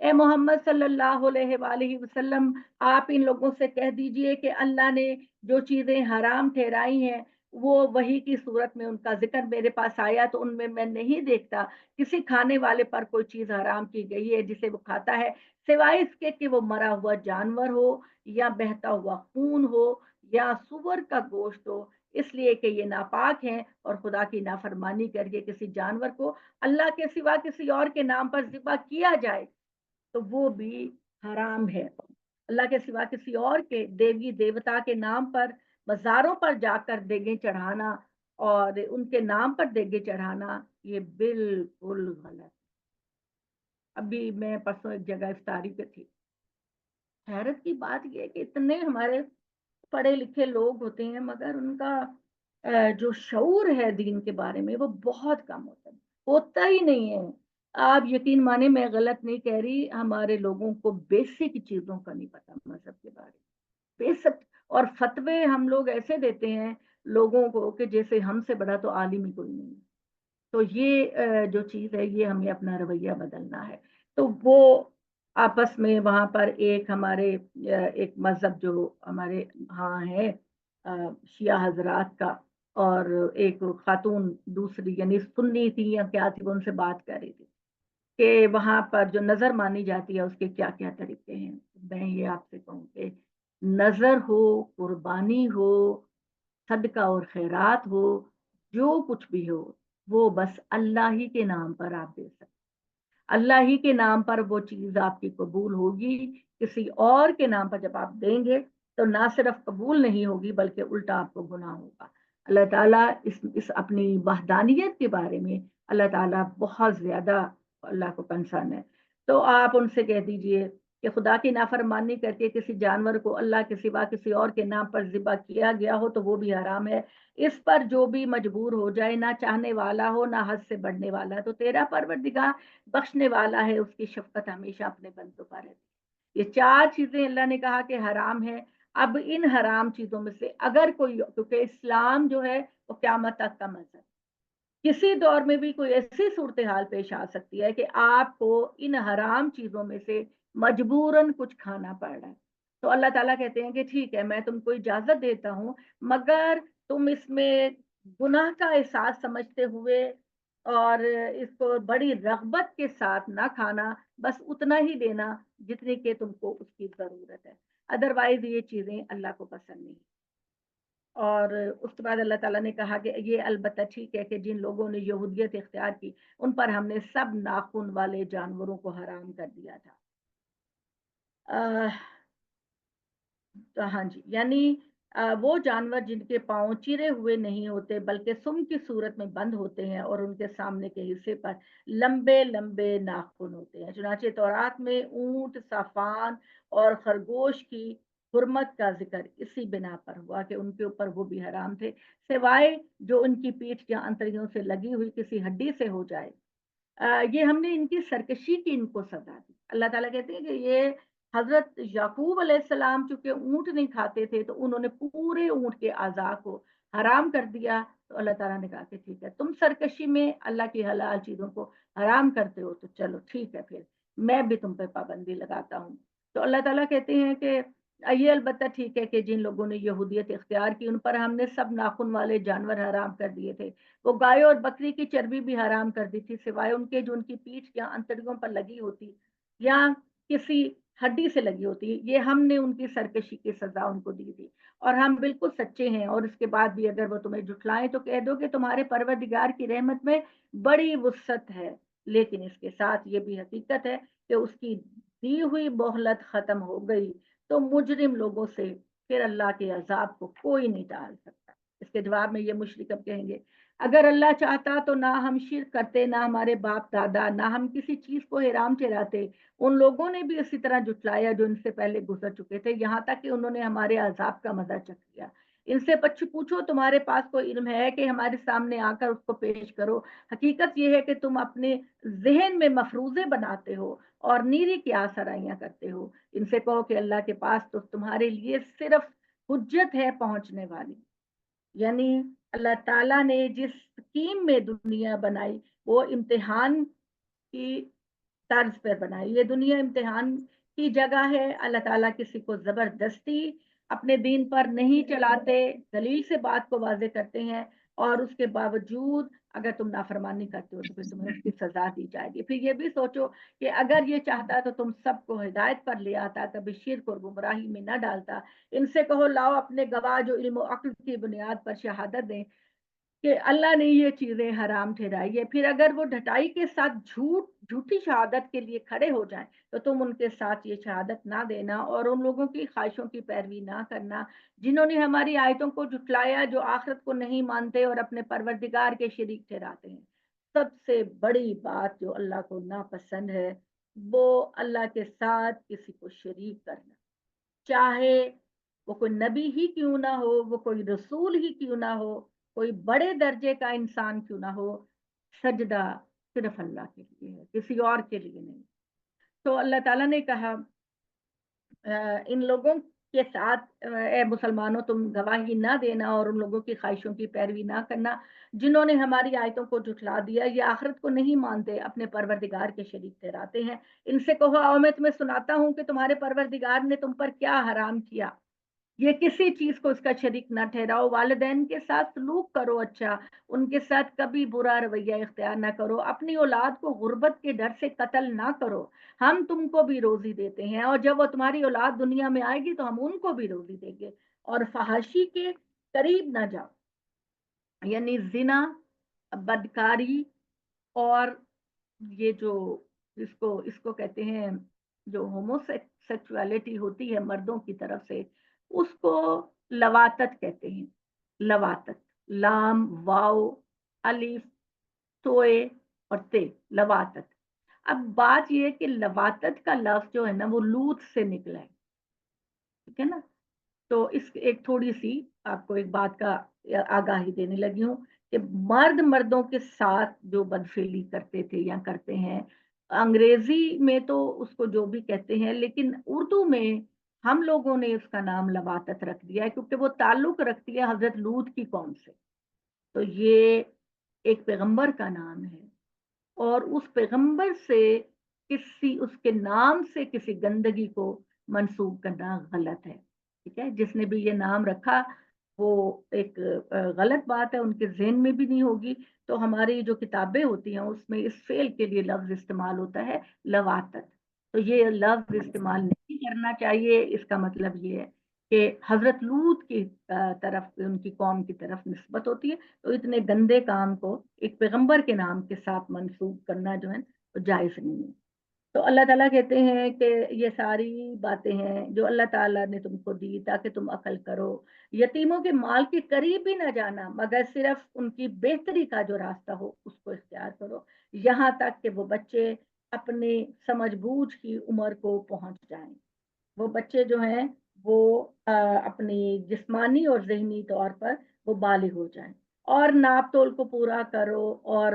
اے محمد صلی اللہ علیہ وآلہ وسلم آپ ان لوگوں سے کہہ دیجئے کہ اللہ نے جو چیزیں حرام ٹھہرائی ہیں وہ وحی کی صورت میں ان کا ذکر میرے پاس آیا تو ان میں نہیں دیکھتا کسی کھانے والے پر کوئی چیز حرام کی گئی ہے جسے وہ کھاتا ہے سوائے اس کے کہ وہ مرا ہوا جانور ہو یا بہتا ہوا خون ہو یا سور کا گوشت ہو، اس لیے کہ یہ ناپاک ہیں اور خدا کی نافرمانی کر کے کسی جانور کو اللہ کے سوا کسی اور کے نام پر ذبح کیا جائے تو وہ بھی حرام ہے۔ اللہ کے سوا کسی اور کے دیوی دیوتا کے نام پر مزاروں پر جا کر دیگیں چڑھانا اور ان کے نام پر دیگیں چڑھانا یہ بالکل غلط۔ ابھی میں پرسوں ایک جگہ افطاری پہ تھی، حیرت کی بات یہ ہے کہ اتنے ہمارے پڑھے لکھے لوگ ہوتے ہیں مگر ان کا جو شعور ہے دین کے بارے میں وہ بہت کم ہوتا ہی نہیں ہے۔ آپ یقین مانے میں غلط نہیں کہہ رہی، ہمارے لوگوں کو بیسک چیزوں کا نہیں پتا مذہب کے بارے میں، بیسک، اور فتوے ہم لوگ ایسے دیتے ہیں لوگوں کو کہ جیسے ہم سے بڑا تو عالم ہی کوئی نہیں ہے۔ تو یہ جو چیز ہے یہ ہمیں اپنا رویہ بدلنا ہے۔ تو وہ آپس میں وہاں پر ایک ہمارے ایک مذہب جو ہمارے ہاں ہے شیعہ حضرات کا، اور ایک خاتون دوسری یعنی سنی تھی یا کیا تھی وہ ان سے بات کر رہی تھی کہ وہاں پر جو نظر مانی جاتی ہے اس کے کیا کیا طریقے ہیں۔ میں یہ آپ سے کہوں کہ نظر ہو، قربانی ہو، صدقہ اور خیرات ہو، جو کچھ بھی ہو وہ بس اللہ ہی کے نام پر آپ دے سکتے، اللہ ہی کے نام پر وہ چیز آپ کی قبول ہوگی۔ کسی اور کے نام پر جب آپ دیں گے تو نہ صرف قبول نہیں ہوگی بلکہ الٹا آپ کو گناہ ہوگا۔ اللہ تعالیٰ اس اپنی وحدانیت کے بارے میں اللہ تعالیٰ بہت زیادہ اللہ کو کنسرن ہے۔ تو آپ ان سے کہہ دیجئے کہ خدا کی نافرمانی کر کے کسی جانور کو اللہ کے سوا کسی اور کے نام پر ذبح کیا گیا ہو تو وہ بھی حرام ہے۔ اس پر جو بھی مجبور ہو جائے، نہ چاہنے والا ہو نہ حد سے بڑھنے والا، تو تیرا پروردگار بخشنے والا ہے، اس کی شفقت ہمیشہ اپنے بندوں پر رہتی ہے۔ یہ چار چیزیں اللہ نے کہا کہ حرام ہے۔ اب ان حرام چیزوں میں سے اگر کوئی، کیونکہ اسلام جو ہے وہ قیامت تک کا مذہب، کسی دور میں بھی کوئی ایسی صورتحال پیش آ سکتی ہے کہ آپ کو ان حرام چیزوں میں سے مجبوراً کچھ کھانا پڑ رہا ہے، تو اللہ تعالیٰ کہتے ہیں کہ ٹھیک ہے میں تم کو اجازت دیتا ہوں، مگر تم اس میں گناہ کا احساس سمجھتے ہوئے اور اس کو بڑی رغبت کے ساتھ نہ کھانا، بس اتنا ہی دینا جتنی کہ تم کو اس کی ضرورت ہے، ادروائز یہ چیزیں اللہ کو پسند نہیں۔ اور اس کے بعد اللہ تعالیٰ نے کہا کہ یہ البتہ ٹھیک ہے کہ جن لوگوں نے یہودیت اختیار کی ان پر ہم نے سب ناخن والے جانوروں کو حرام کر دیا تھا۔ ہاں جی، یعنی وہ جانور جن کے پاؤں چیرے ہوئے نہیں ہوتے بلکہ سم کی صورت میں بند ہوتے ہیں اور ان کے سامنے کے حصے پر لمبے لمبے ناخن ہوتے ہیں۔ چنانچہ تورات میں اونٹ، صافان اور خرگوش کی حرمت کا ذکر اسی بنا پر ہوا کہ ان کے اوپر وہ بھی حرام تھے، سوائے جو ان کی پیٹھ یا انتڑیوں سے لگی ہوئی کسی ہڈی سے ہو جائے۔ یہ ہم نے ان کی سرکشی کی ان کو سزا دی۔ اللہ تعالیٰ کہتے ہیں کہ یہ حضرت یعقوب علیہ السلام چونکہ اونٹ نہیں کھاتے تھے تو انہوں نے پورے اونٹ کے اعضاء کو حرام کر دیا، تو اللہ تعالیٰ نے کہا کہ ٹھیک ہے تم سرکشی میں اللہ کی حلال چیزوں کو حرام کرتے ہو تو چلو ٹھیک ہے پھر میں بھی تم پہ پابندی لگاتا ہوں۔ تو اللہ تعالیٰ کہتے ہیں کہ یہ البتہ ٹھیک ہے کہ جن لوگوں نے یہودیت اختیار کی ان پر ہم نے سب ناخن والے جانور حرام کر دیے تھے، وہ گائے اور بکری کی چربی بھی حرام کر دی تھی سوائے ان کے جو ان کی پیٹھ یا انتڑیوں پر لگی ہوتی یا کسی ہڈی سے لگی ہوتی، یہ ہم نے ان کی سرکشی کی سزا ان کو دی تھی، اور ہم بالکل سچے ہیں۔ اور اس کے بعد بھی اگر وہ تمہیں جھٹلائیں تو کہہ دو کہ تمہارے پروردگار کی رحمت میں بڑی وسعت ہے، لیکن اس کے ساتھ یہ بھی حقیقت ہے کہ اس کی دی ہوئی مہلت ختم ہو گئی تو مجرم لوگوں سے پھر اللہ کے عذاب کو کوئی نہیں ٹال سکتا۔ اس کے جواب میں یہ مشرک اب کہیں گے اگر اللہ چاہتا تو نہ ہم شرک کرتے، نہ ہمارے باپ دادا، نہ ہم کسی چیز کو حرام ٹھہراتے۔ ان لوگوں نے بھی اسی طرح جھٹلایا جو ان سے پہلے گزر چکے تھے، یہاں تک کہ انہوں نے ہمارے عذاب کا مزہ چکھ لیا۔ ان سے پوچھو تمہارے پاس کوئی علم ہے کہ ہمارے سامنے آ کر اس کو پیش کرو۔ حقیقت یہ ہے کہ تم اپنے ذہن میں مفروضے بناتے ہو اور نیری کی آسرائیاں کرتے ہو۔ ان سے کہو کہ اللہ کے پاس تو تمہارے لیے صرف حجت ہے پہنچنے والی، یعنی اللہ تعالیٰ نے جس اسکیم میں دنیا بنائی وہ امتحان کی طرز پر بنائے. یہ دنیا امتحان کی جگہ ہے. اللہ تعالیٰ کسی کو زبردستی اپنے دین پر نہیں چلاتے، دلیل سے بات کو واضح کرتے ہیں، اور اس کے باوجود اگر تم نافرمانی کرتے ہو تو پھر تمہیں اس کی سزا دی جائے گی. پھر یہ بھی سوچو کہ اگر یہ چاہتا تو تم سب کو ہدایت پر لے آتا، کبھی شرک اور گمراہی میں نہ ڈالتا. ان سے کہو لاؤ اپنے گواہ جو علم و عقل کی بنیاد پر شہادت دیں کہ اللہ نے یہ چیزیں حرام ٹھہرائی ہے. پھر اگر وہ ڈھٹائی کے ساتھ جھوٹی شہادت کے لیے کھڑے ہو جائیں تو تم ان کے ساتھ یہ شہادت نہ دینا اور ان لوگوں کی خواہشوں کی پیروی نہ کرنا جنہوں نے ہماری آیتوں کو جھٹلایا، جو آخرت کو نہیں مانتے اور اپنے پروردگار کے شریک ٹھہراتے ہیں. سب سے بڑی بات جو اللہ کو ناپسند ہے وہ اللہ کے ساتھ کسی کو شریک کرنا، چاہے وہ کوئی نبی ہی کیوں نہ ہو، وہ کوئی رسول ہی کیوں نہ ہو، کوئی بڑے درجے کا انسان کیوں نہ ہو. سجدہ صرف اللہ کے لیے ہے، کسی اور کے لیے نہیں. تو اللہ تعالیٰ نے کہا ان لوگوں کے ساتھ اے مسلمانوں تم گواہی نہ دینا اور ان لوگوں کی خواہشوں کی پیروی نہ کرنا جنہوں نے ہماری آیتوں کو جھٹلا دیا، یہ آخرت کو نہیں مانتے، اپنے پروردگار کے شریک ٹھہراتے ہیں. ان سے کہو آؤ میں تمہیں سناتا ہوں کہ تمہارے پروردگار نے تم پر کیا حرام کیا. یہ کسی چیز کو اس کا شریک نہ ٹھہراؤ. والدین کے ساتھ سلوک کرو اچھا، ان کے ساتھ کبھی برا رویہ اختیار نہ کرو. اپنی اولاد کو غربت کے ڈر سے قتل نہ کرو. ہم تم کو بھی روزی دیتے ہیں اور جب وہ تمہاری اولاد دنیا میں آئے گی تو ہم ان کو بھی روزی دیں گے. اور فحاشی کے قریب نہ جاؤ، یعنی زنا، بدکاری، اور یہ جو اس کو کہتے ہیں جو ہومو سیکسولیٹی ہوتی ہے مردوں کی طرف سے، اس کو لواتت کہتے ہیں. لواتت، لام واو الف توئے اور تے، لواتت. اب بات یہ ہے کہ لواتت کا لفظ جو ہے نا وہ لوت سے نکلا ہے، ٹھیک ہے نا. تو اس ایک تھوڑی سی آپ کو ایک بات کا آگاہی دینے لگی ہوں کہ مردوں کے ساتھ جو بدفعلی کرتے تھے یا کرتے ہیں، انگریزی میں تو اس کو جو بھی کہتے ہیں، لیکن اردو میں ہم لوگوں نے اس کا نام لواتت رکھ دیا ہے کیونکہ وہ تعلق رکھتی ہے حضرت لوط کی قوم سے. تو یہ ایک پیغمبر کا نام ہے اور اس پیغمبر سے اس کے نام سے کسی گندگی کو منسوب کرنا غلط ہے. ٹھیک ہے، جس نے بھی یہ نام رکھا وہ ایک غلط بات ہے، ان کے ذہن میں بھی نہیں ہوگی. تو ہماری جو کتابیں ہوتی ہیں اس میں اس فعل کے لیے لفظ استعمال ہوتا ہے لواتت. تو یہ لفظ استعمال نہیں کرنا چاہیے. اس کا مطلب یہ ہے کہ حضرت لوط کی طرف، ان کی قوم کی طرف نسبت ہوتی ہے. تو اتنے گندے کام کو ایک پیغمبر کے نام کے ساتھ منسوب کرنا جو ہے وہ جائز نہیں ہے. تو اللہ تعالیٰ کہتے ہیں کہ یہ ساری باتیں ہیں جو اللہ تعالیٰ نے تم کو دی تاکہ تم عقل کرو. یتیموں کے مال کے قریب بھی نہ جانا مگر صرف ان کی بہتری کا جو راستہ ہو اس کو اختیار کرو، یہاں تک کہ وہ بچے اپنی سمجھ بوجھ کی عمر کو پہنچ جائیں. وہ بچے جو ہیں وہ اپنی جسمانی اور ذہنی طور پر وہ بالغ ہو جائیں. اور ناپ تول کو پورا کرو اور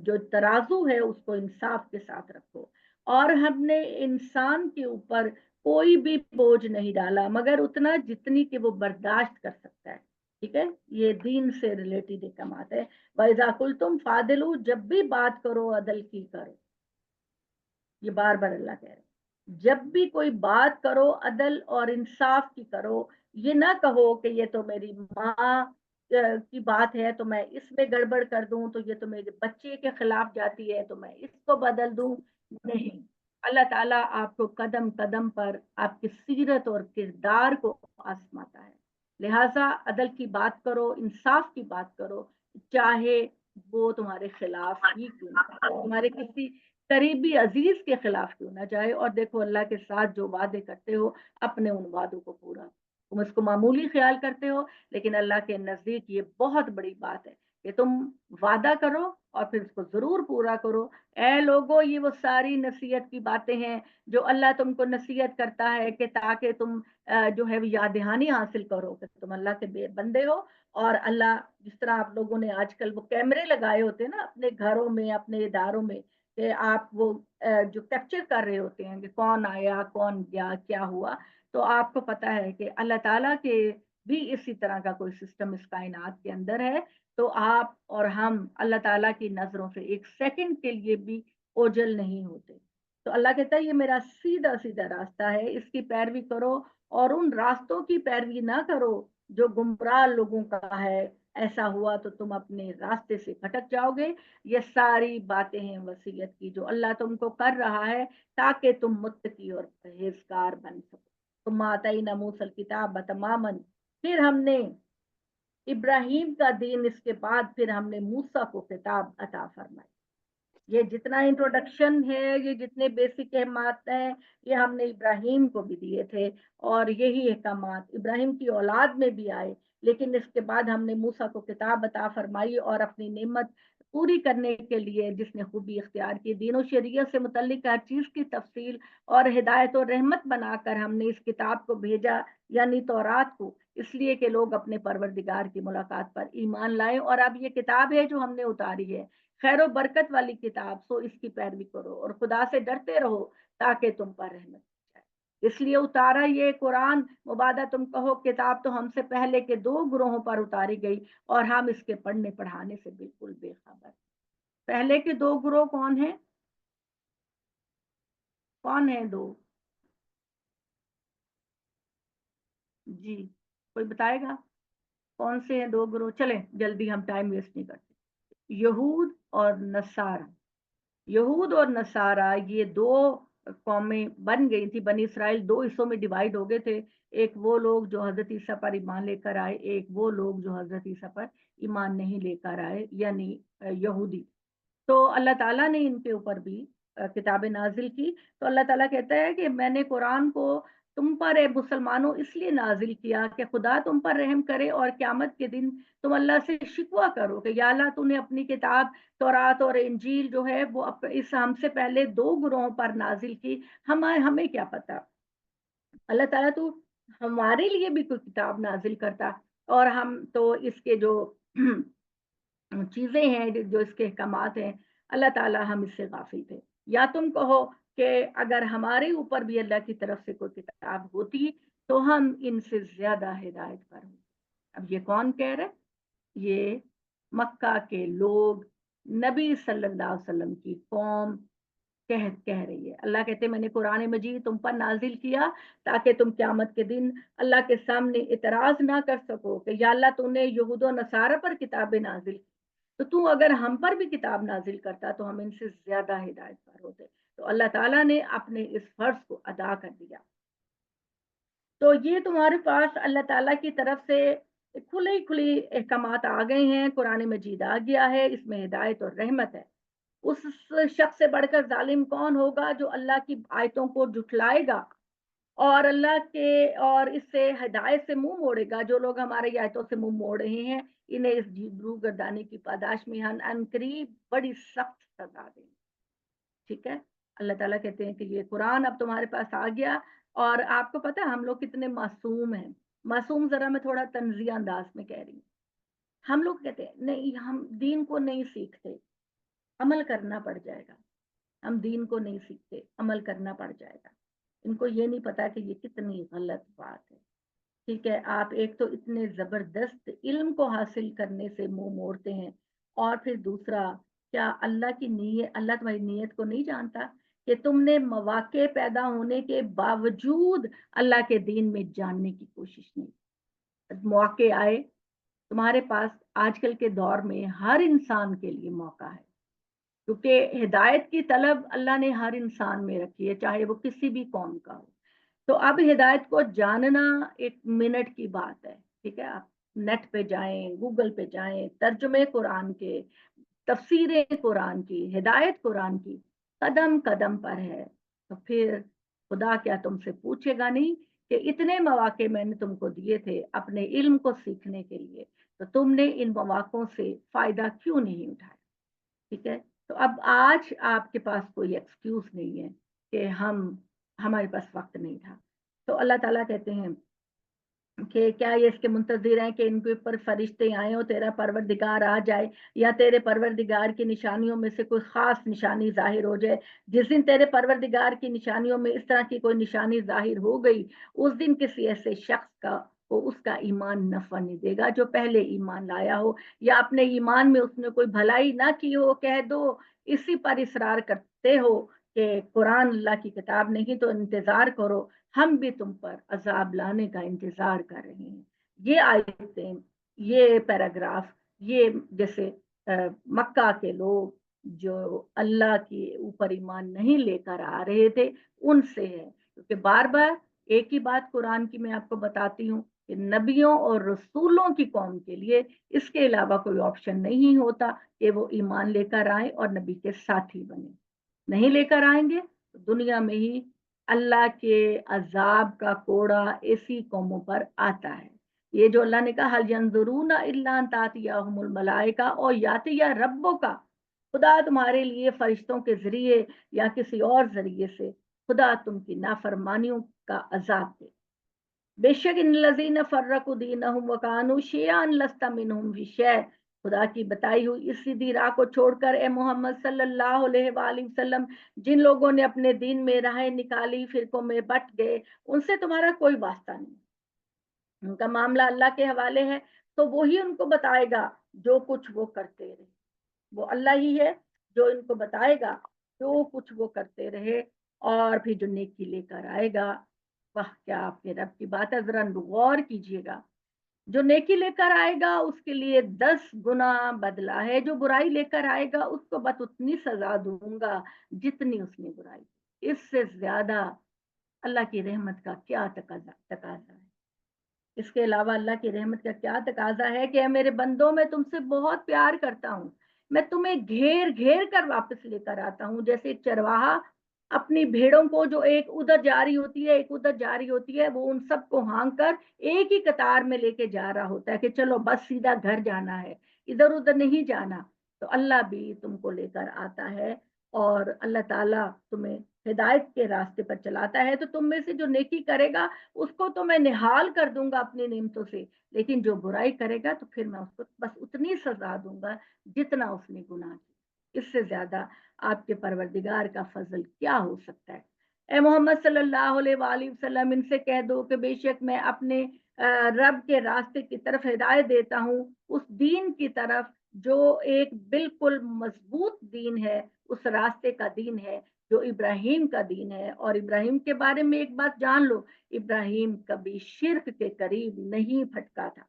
جو ترازو ہے اس کو انصاف کے ساتھ رکھو. اور ہم نے انسان کے اوپر کوئی بھی بوجھ نہیں ڈالا مگر اتنا جتنی کہ وہ برداشت کر سکتا ہے. ٹھیک ہے، یہ دین سے ریلیٹڈ احکامات ہے. وَإِذَا قُلْتُمْ فَعْدِلُوا، جب بھی بات کرو عدل کی کرو. یہ بار بار اللہ کہہ رہے ہیں جب بھی کوئی بات کرو عدل اور انصاف کی کرو. یہ نہ کہو کہ یہ تو میری ماں کی بات ہے تو میں اس میں گڑبڑ کر دوں، تو یہ تو میرے بچے کے خلاف جاتی ہے تو میں اس کو بدل دوں. نہیں، اللہ تعالیٰ آپ کو قدم قدم پر آپ کی سیرت اور کردار کو آزماتا ہے. لہٰذا عدل کی بات کرو، انصاف کی بات کرو، چاہے وہ تمہارے خلاف ہی کیوں نہ جائے، تمہارے کسی قریبی عزیز کے خلاف کیوں نہ جائے. اور دیکھو اللہ کے ساتھ جو وعدے کرتے ہو اپنے ان وعدوں کو پورا. تم اس کو معمولی خیال کرتے ہو لیکن اللہ کے نزدیک یہ بہت بڑی بات ہے کہ تم وعدہ کرو اور پھر اس کو ضرور پورا کرو. اے لوگو، یہ وہ ساری نصیحت کی باتیں ہیں جو اللہ تم کو نصیحت کرتا ہے کہ تاکہ تم جو ہے یاد دہانی حاصل کرو کہ تم اللہ کے بندے ہو. اور اللہ جس طرح آپ لوگوں نے آج کل وہ کیمرے لگائے ہوتے ہیں نا اپنے گھروں میں، اپنے اداروں میں، کہ آپ وہ جو کیپچر کر رہے ہوتے ہیں کہ کون آیا کون گیا کیا ہوا. تو آپ کو پتا ہے کہ اللہ تعالیٰ کے بھی اسی طرح کا کوئی سسٹم اس کائنات کے اندر ہے. تو آپ اور ہم اللہ تعالیٰ کی نظروں سے ایک سیکنڈ کے لیے بھی اوجل نہیں ہوتے. تو اللہ کہتا ہے یہ میرا سیدھا سیدھا راستہ ہے، اس کی پیروی کرو اور ان راستوں کی پیروی نہ کرو جو گمراہ لوگوں کا ہے، ایسا ہوا تو تم اپنے راستے سے بھٹک جاؤ گے۔ یہ ساری باتیں ہیں وصیت کی جو اللہ تم کو کر رہا ہے تاکہ تم متقی اور پرہیزگار بن سکو۔ تم آتینا موسی الکتاب تماما، پھر ہم نے ابراہیم کا دین، اس کے بعد پھر ہم نے موسیٰ کو کتاب عطا فرمائی۔ یہ جتنا انٹروڈکشن ہے، یہ جتنے بیسک احکامات ہیں، یہ ہم نے ابراہیم کو بھی دیے تھے، اور یہی احکامات ابراہیم کی اولاد میں بھی آئے، لیکن اس کے بعد ہم نے موسیٰ کو کتاب عطا فرمائی اور اپنی نعمت پوری کرنے کے لیے جس نے خوبی اختیار کی، دین و شریعت سے متعلق ہر چیز کی تفصیل اور ہدایت و رحمت بنا کر ہم نے اس کتاب کو بھیجا، یعنی تورات کو، اس لیے کہ لوگ اپنے پروردگار کی ملاقات پر ایمان لائیں۔ اور اب یہ کتاب ہے جو ہم نے اتاری ہے، خیر و برکت والی کتاب، سو اس کی پیروی کرو اور خدا سے ڈرتے رہو تاکہ تم پر رحمت جائے۔ اس لیے اتارا یہ قرآن، مبادہ تم کہو کتاب تو ہم سے پہلے کے 2 گروہوں پر اتاری گئی اور ہم اس کے پڑھنے پڑھانے سے بالکل بے خبر۔ پہلے کے 2 گروہ کون ہیں؟ کون ہیں 2؟ جی کوئی بتائے گا کون سے ہیں 2 گروہ؟ چلیں جلدی، ہم ٹائم ویسٹ نہیں کرتے۔ یہود اور نصارہ۔ یہود اور نصارہ یہ 2 قومیں بن گئی تھی، بنی اسرائیل 2 حصوں میں ڈیوائیڈ ہو گئے تھے، ایک وہ لوگ جو حضرت عیسیٰ پر ایمان لے کر آئے، ایک وہ لوگ جو حضرت عیسیٰ پر ایمان نہیں لے کر آئے، یعنی یہودی۔ تو اللہ تعالیٰ نے ان کے اوپر بھی کتابیں نازل کی۔ تو اللہ تعالیٰ کہتا ہے کہ میں نے قرآن کو تم پر اے مسلمانوں اس لیے نازل کیا کہ خدا تم پر رحم کرے اور قیامت کے دن تم اللہ سے شکوہ کرو کہ یا اللہ تو نے اپنی کتاب تورات اور انجیل جو ہے وہ اس ہم سے پہلے 2 گروہوں پر نازل کی، ہمیں کیا پتا؟ اللہ تعالیٰ تو ہمارے لیے بھی کوئی کتاب نازل کرتا، اور ہم تو اس کے جو چیزیں ہیں، جو اس کے احکامات ہیں، اللہ تعالیٰ ہم اس سے غافل تھے۔ یا تم کہو کہ اگر ہمارے اوپر بھی اللہ کی طرف سے کوئی کتاب ہوتی تو ہم ان سے زیادہ ہدایت پر ہوں۔ اب یہ کون کہہ رہے؟ یہ مکہ کے لوگ، نبی صلی اللہ علیہ وسلم کی قوم کہہ رہی ہے۔ اللہ کہتے ہیں میں نے قرآن مجید تم پر نازل کیا تاکہ تم قیامت کے دن اللہ کے سامنے اعتراض نہ کر سکو کہ یا اللہ تو نے یہود و نصارہ پر کتابیں نازل کی، تو اگر ہم پر بھی کتاب نازل کرتا تو ہم ان سے زیادہ ہدایت پر ہوتے۔ تو اللہ تعالیٰ نے اپنے اس فرض کو ادا کر دیا۔ تو یہ تمہارے پاس اللہ تعالیٰ کی طرف سے کھلی احکامات آ گئے ہیں، قرآن مجید آ گیا ہے، اس میں ہدایت اور رحمت ہے۔ اس شخص سے بڑھ کر ظالم کون ہوگا جو اللہ کی آیتوں کو جھٹلائے گا اور اللہ کے اور اس سے ہدایت سے منہ موڑے گا؟ جو لوگ ہمارے آیتوں سے منہ موڑ رہے ہیں انہیں اس جبرو گردانی کی پاداش میں ہم ان قریب بڑی سخت سزا دیں گے۔ ٹھیک ہے، اللہ تعالیٰ کہتے ہیں کہ یہ قرآن اب تمہارے پاس آ گیا، اور آپ کو پتا ہم لوگ کتنے معصوم ہیں۔ معصوم ذرا میں تھوڑا طنزیہ انداز میں کہہ رہی ہوں۔ ہم لوگ کہتے ہیں نہیں ہم دین کو نہیں سیکھتے، عمل کرنا پڑ جائے گا۔ ہم دین کو نہیں سیکھتے، عمل کرنا پڑ جائے گا۔ ان کو یہ نہیں پتا کہ یہ کتنی غلط بات ہے۔ ٹھیک ہے، آپ ایک تو اتنے زبردست علم کو حاصل کرنے سے منہ موڑتے ہیں، اور پھر دوسرا، کیا اللہ کی نیت، اللہ تمہاری نیت کو نہیں جانتا کہ تم نے مواقع پیدا ہونے کے باوجود اللہ کے دین میں جاننے کی کوشش نہیں؟ مواقع آئے تمہارے پاس، آج کل کے دور میں ہر انسان کے لیے موقع ہے، کیونکہ ہدایت کی طلب اللہ نے ہر انسان میں رکھی ہے، چاہے وہ کسی بھی قوم کا ہو۔ تو اب ہدایت کو جاننا 1 منٹ کی بات ہے۔ ٹھیک ہے، آپ نیٹ پہ جائیں، گوگل پہ جائیں، ترجمے قرآن کے، تفسیریں قرآن کی، ہدایت قرآن کی قدم قدم پر ہے۔ تو پھر خدا کیا تم سے پوچھے گا نہیں کہ اتنے مواقع میں نے تم کو دیے تھے اپنے علم کو سیکھنے کے لیے، تو تم نے ان مواقعوں سے فائدہ کیوں نہیں اٹھایا؟ ٹھیک ہے، تو اب آج آپ کے پاس کوئی ایکسکیوز نہیں ہے کہ ہمارے پاس وقت نہیں تھا۔ تو اللہ تعالیٰ کہتے ہیں کہ کیا یہ اس کے منتظر ہیں کہ ان کے اوپر فرشتے آئیں اور تیرا پروردگار آ جائے، یا تیرے پروردگار کی نشانیوں میں سے کوئی خاص نشانی ظاہر ہو جائے؟ جس دن تیرے پروردگار کی نشانیوں میں اس طرح کی کوئی نشانی ظاہر ہو گئی، اس دن کسی ایسے شخص کا اس کا ایمان نفع نہیں دے گا جو پہلے ایمان لایا ہو، یا اپنے ایمان میں اس نے کوئی بھلائی نہ کی ہو، کہہ دو اسی پر اصرار کرتے ہو کہ قرآن اللہ کی کتاب نہیں تو انتظار کرو، ہم بھی تم پر عذاب لانے کا انتظار کر رہے ہیں۔ یہ آیتیں، یہ پیراگراف، یہ جیسے مکہ کے لوگ جو اللہ کے اوپر ایمان نہیں لے کر آ رہے تھے ان سے ہے، کیونکہ بار بار ایک ہی بات قرآن کی میں آپ کو بتاتی ہوں کہ نبیوں اور رسولوں کی قوم کے لیے اس کے علاوہ کوئی آپشن نہیں ہوتا کہ وہ ایمان لے کر آئیں اور نبی کے ساتھی بنے۔ نہیں لے کر آئیں گے تو دنیا میں ہی اللہ کے عذاب کا کوڑا ایسی قوموں پر آتا ہے۔ یہ جو اللہ نے کہا حل ینظرون الا ان تاتیہم الملائکہ اور یاتی یا ربوں کا، خدا تمہارے لیے فرشتوں کے ذریعے یا کسی اور ذریعے سے خدا تم کی نافرمانیوں کا عذاب دے۔ بے شک ان الذین فرقوا دینہم وکانوا شیعا لست منہم فی شیء، خدا کی بتائی ہوئی اس سیدھی راہ کو چھوڑ کر اے محمد صلی اللہ علیہ وآلہ وسلم جن لوگوں نے اپنے دین میں راہیں نکالی، فرقوں میں بٹ گئے، ان سے تمہارا کوئی واسطہ نہیں، ان کا معاملہ اللہ کے حوالے ہے، تو وہی ان کو بتائے گا جو کچھ وہ کرتے رہے۔ وہ اللہ ہی ہے جو ان کو بتائے گا جو کچھ وہ کرتے رہے اور پھر جو نیکی لے کر آئے گا۔ واہ کیا آپ کے رب کی بات ہے، ذرا غور کیجئے گا، جو نیکی لے کر آئے گا اس کے لیے 10 گنا بدلہ ہے، جو برائی لے کر آئے گا اس کو بس اتنی سزا دوں گا جتنی اس نے برائی کی۔ اس سے زیادہ اللہ کی رحمت کا کیا تقاضا ہے؟ اس کے علاوہ اللہ کی رحمت کا کیا تقاضا ہے کہ اے میرے بندوں میں تم سے بہت پیار کرتا ہوں، میں تمہیں گھیر گھیر کر واپس لے کر آتا ہوں، جیسے ایک چرواہا اپنی بھیڑوں کو جو ایک ادھر جا رہی ہوتی ہے ایک ادھر جا رہی ہوتی ہے، وہ ان سب کو ہانک کر ایک ہی قطار میں لے کے جا رہا ہوتا ہے کہ چلو بس سیدھا گھر جانا ہے، ادھر ادھر نہیں جانا۔ تو اللہ بھی تم کو لے کر آتا ہے اور اللہ تعالیٰ تمہیں ہدایت کے راستے پر چلاتا ہے، تو تم میں سے جو نیکی کرے گا اس کو تو میں نہال کر دوں گا اپنی نعمتوں سے، لیکن جو برائی کرے گا تو پھر میں اس کو بس اتنی سزا دوں گا جتنا اس نے گناہ کیا۔ اس سے زیادہ آپ کے پروردگار کا فضل کیا ہو سکتا ہے؟ اے محمد صلی اللہ علیہ وآلہ وسلم ان سے کہہ دو کہ بے شک میں اپنے رب کے راستے کی طرف ہدایت دیتا ہوں، اس دین کی طرف جو ایک بالکل مضبوط دین ہے، اس راستے کا دین ہے جو ابراہیم کا دین ہے۔ اور ابراہیم کے بارے میں ایک بات جان لو، ابراہیم کبھی شرک کے قریب نہیں پھٹکا تھا۔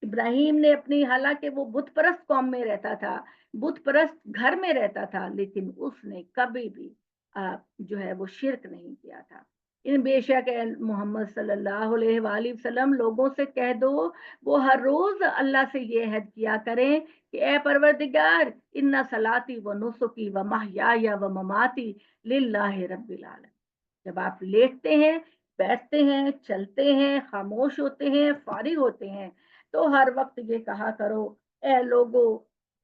ابراہیم نے اپنی، حالانکہ وہ بت پرست قوم میں رہتا تھا، بت پرست گھر میں رہتا تھا، لیکن اس نے کبھی بھی جو ہے وہ شرک نہیں کیا تھا۔ ان بے شک محمد صلی اللہ علیہ وآلہ وسلم لوگوں سے کہہ دو وہ ہر روز اللہ سے یہ عہد کیا کریں کہ اے پروردگار ان صلاتی و نسکی و محیای و مماتی للہ رب العالمین۔ جب آپ لیٹتے ہیں، بیٹھتے ہیں، چلتے ہیں، خاموش ہوتے ہیں، فارغ ہوتے ہیں، تو ہر وقت یہ کہا کرو اے لوگو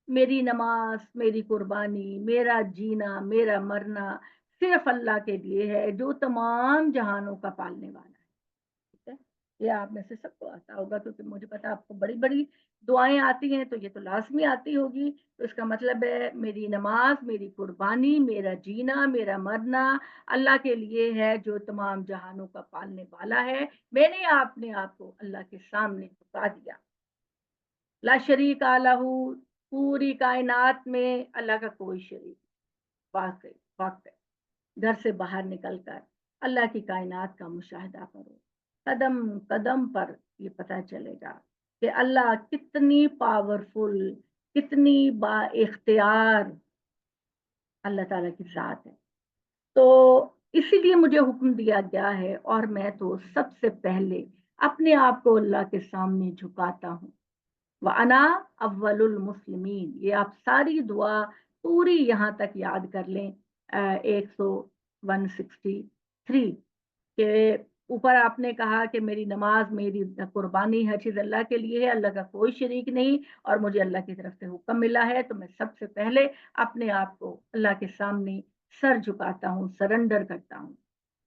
میری نماز، میری قربانی، میرا جینا، میرا مرنا صرف اللہ کے لیے ہے جو تمام جہانوں کا پالنے والا ہے۔ ٹھیک ہے، یہ آپ میں سے سب کو آتا ہوگا کیونکہ مجھے پتا آپ کو بڑی بڑی دعائیں آتی ہیں، تو یہ تو لازمی آتی ہوگی۔ تو اس کا مطلب ہے میری نماز، میری قربانی، میرا جینا، میرا مرنا اللہ کے لیے ہے جو تمام جہانوں کا پالنے والا ہے۔ میں نے آپ کو اللہ کے سامنے جھکا دیا۔ لا شریک لہ، پوری کائنات میں اللہ کا کوئی شریک، واقعی واقعی گھر سے باہر نکل کر اللہ کی کائنات کا مشاہدہ کرو، قدم قدم پر یہ پتہ چلے گا کہ اللہ کتنی پاورفل، کتنی با اختیار اللہ تعالیٰ کی ذات ہے۔ تو اسی لیے مجھے حکم دیا گیا ہے اور میں تو سب سے پہلے اپنے آپ کو اللہ کے سامنے جھکاتا ہوں۔ وَأَنَا أَوَّلُ الْمُسْلِمِينَ، یہ آپ ساری دعا پوری یہاں تک یاد کر لیں، 163 کہ اوپر آپ نے کہا کہ میری نماز، میری قربانی ہر چیز اللہ کے لیے ہے، اللہ کا کوئی شریک نہیں، اور مجھے اللہ کی طرف سے حکم ملا ہے، تو میں سب سے پہلے اپنے آپ کو اللہ کے سامنے سر جھکاتا ہوں، سرنڈر کرتا ہوں۔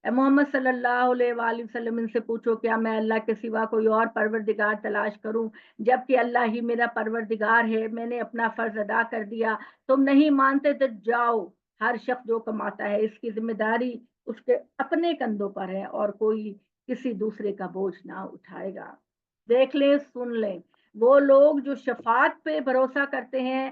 اے محمد صلی اللہ علیہ وآلہ وسلم ان سے پوچھو کیا میں اللہ کے سوا کوئی اور پروردگار تلاش کروں جبکہ اللہ ہی میرا پروردگار ہے؟ میں نے اپنا فرض ادا کر دیا، تم نہیں مانتے تو جاؤ، ہر شخص جو کماتا ہے اس کی ذمہ داری اس کے اپنے کندھوں پر ہے اور کوئی کسی دوسرے کا بوجھ نہ اٹھائے گا۔ دیکھ لیں، سن لیں، وہ لوگ جو شفاعت پہ بھروسہ کرتے ہیں،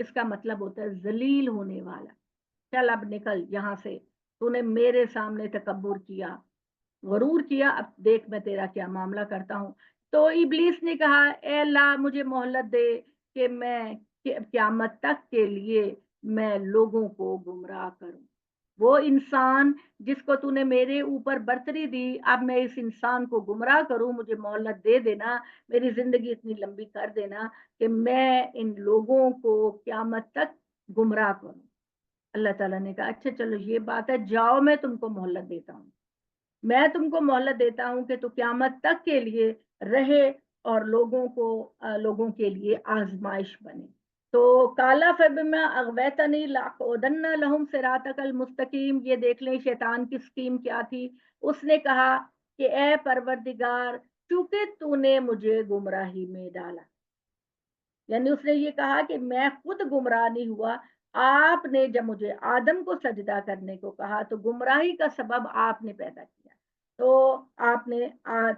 اس کا مطلب ہوتا ہے ذلیل ہونے والا. چل اب نکل یہاں سے, تو نے میرے سامنے تکبر کیا, غرور کیا, اب دیکھ میں تیرا کیا معاملہ کرتا ہوں. تو ابلیس نے کہا اے اللہ مجھے مہلت دے کہ میں قیامت تک کے لیے میں لوگوں کو گمراہ کروں. وہ انسان جس کو تو نے میرے اوپر برتری دی, اب میں اس انسان کو گمراہ کروں, مجھے مہلت دے دینا, میری زندگی اتنی لمبی کر دینا کہ میں ان لوگوں کو قیامت تک گمراہ کروں. اللہ تعالیٰ نے کہا اچھا چلو یہ بات ہے, جاؤ میں تم کو مہلت دیتا ہوں, میں تم کو مہلت دیتا ہوں کہ تو قیامت تک کے لیے رہے اور لوگوں کے لیے آزمائش بنے. تو کالا فبما اغویتنی لاقعدن لہم صراطک المستقیم, یہ دیکھ لیں شیطان کی اسکیم کیا تھی. اس نے کہا کہ اے پروردگار چونکہ تو نے مجھے گمراہی میں ڈالا, یعنی اس نے یہ کہا کہ میں خود گمراہ نہیں ہوا, آپ نے جب مجھے آدم کو سجدہ کرنے کو کہا تو گمراہی کا سبب آپ نے پیدا کیا. تو آپ نے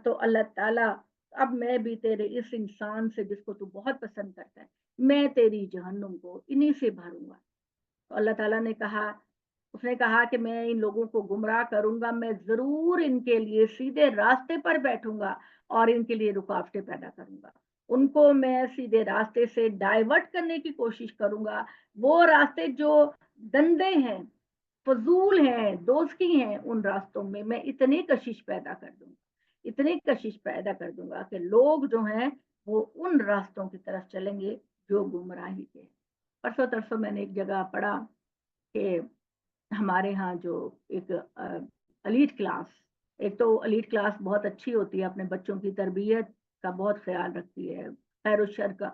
تو اللہ تعالیٰ اب میں بھی تیرے اس انسان سے جس کو تو بہت پسند کرتا ہے, میں تیری جہنم کو انہی سے بھروں گا. تو اللہ تعالیٰ نے کہا, اس نے کہا کہ میں ان لوگوں کو گمراہ کروں گا, میں ضرور ان کے لیے سیدھے راستے پر بیٹھوں گا اور ان کے لیے رکاوٹیں پیدا کروں گا. ان کو میں سیدھے راستے سے ڈائیورٹ کرنے کی کوشش کروں گا. وہ راستے جو گندے ہیں, فضول ہیں, دوزخی ہیں, ان راستوں میں اتنی کشش پیدا کر دوں گا, اتنی کشش پیدا کر دوں گا کہ لوگ جو ہیں وہ ان راستوں کی طرف چلیں گے جو گمراہی کے. پرسوں ترسوں میں نے ایک جگہ پڑھا کہ ہمارے ہاں جو ایک ایلیٹ کلاس, ایک تو ایلیٹ کلاس بہت اچھی ہوتی ہے, اپنے بچوں کی تربیت کا بہت خیال رکھتی ہے, خیر و شر کا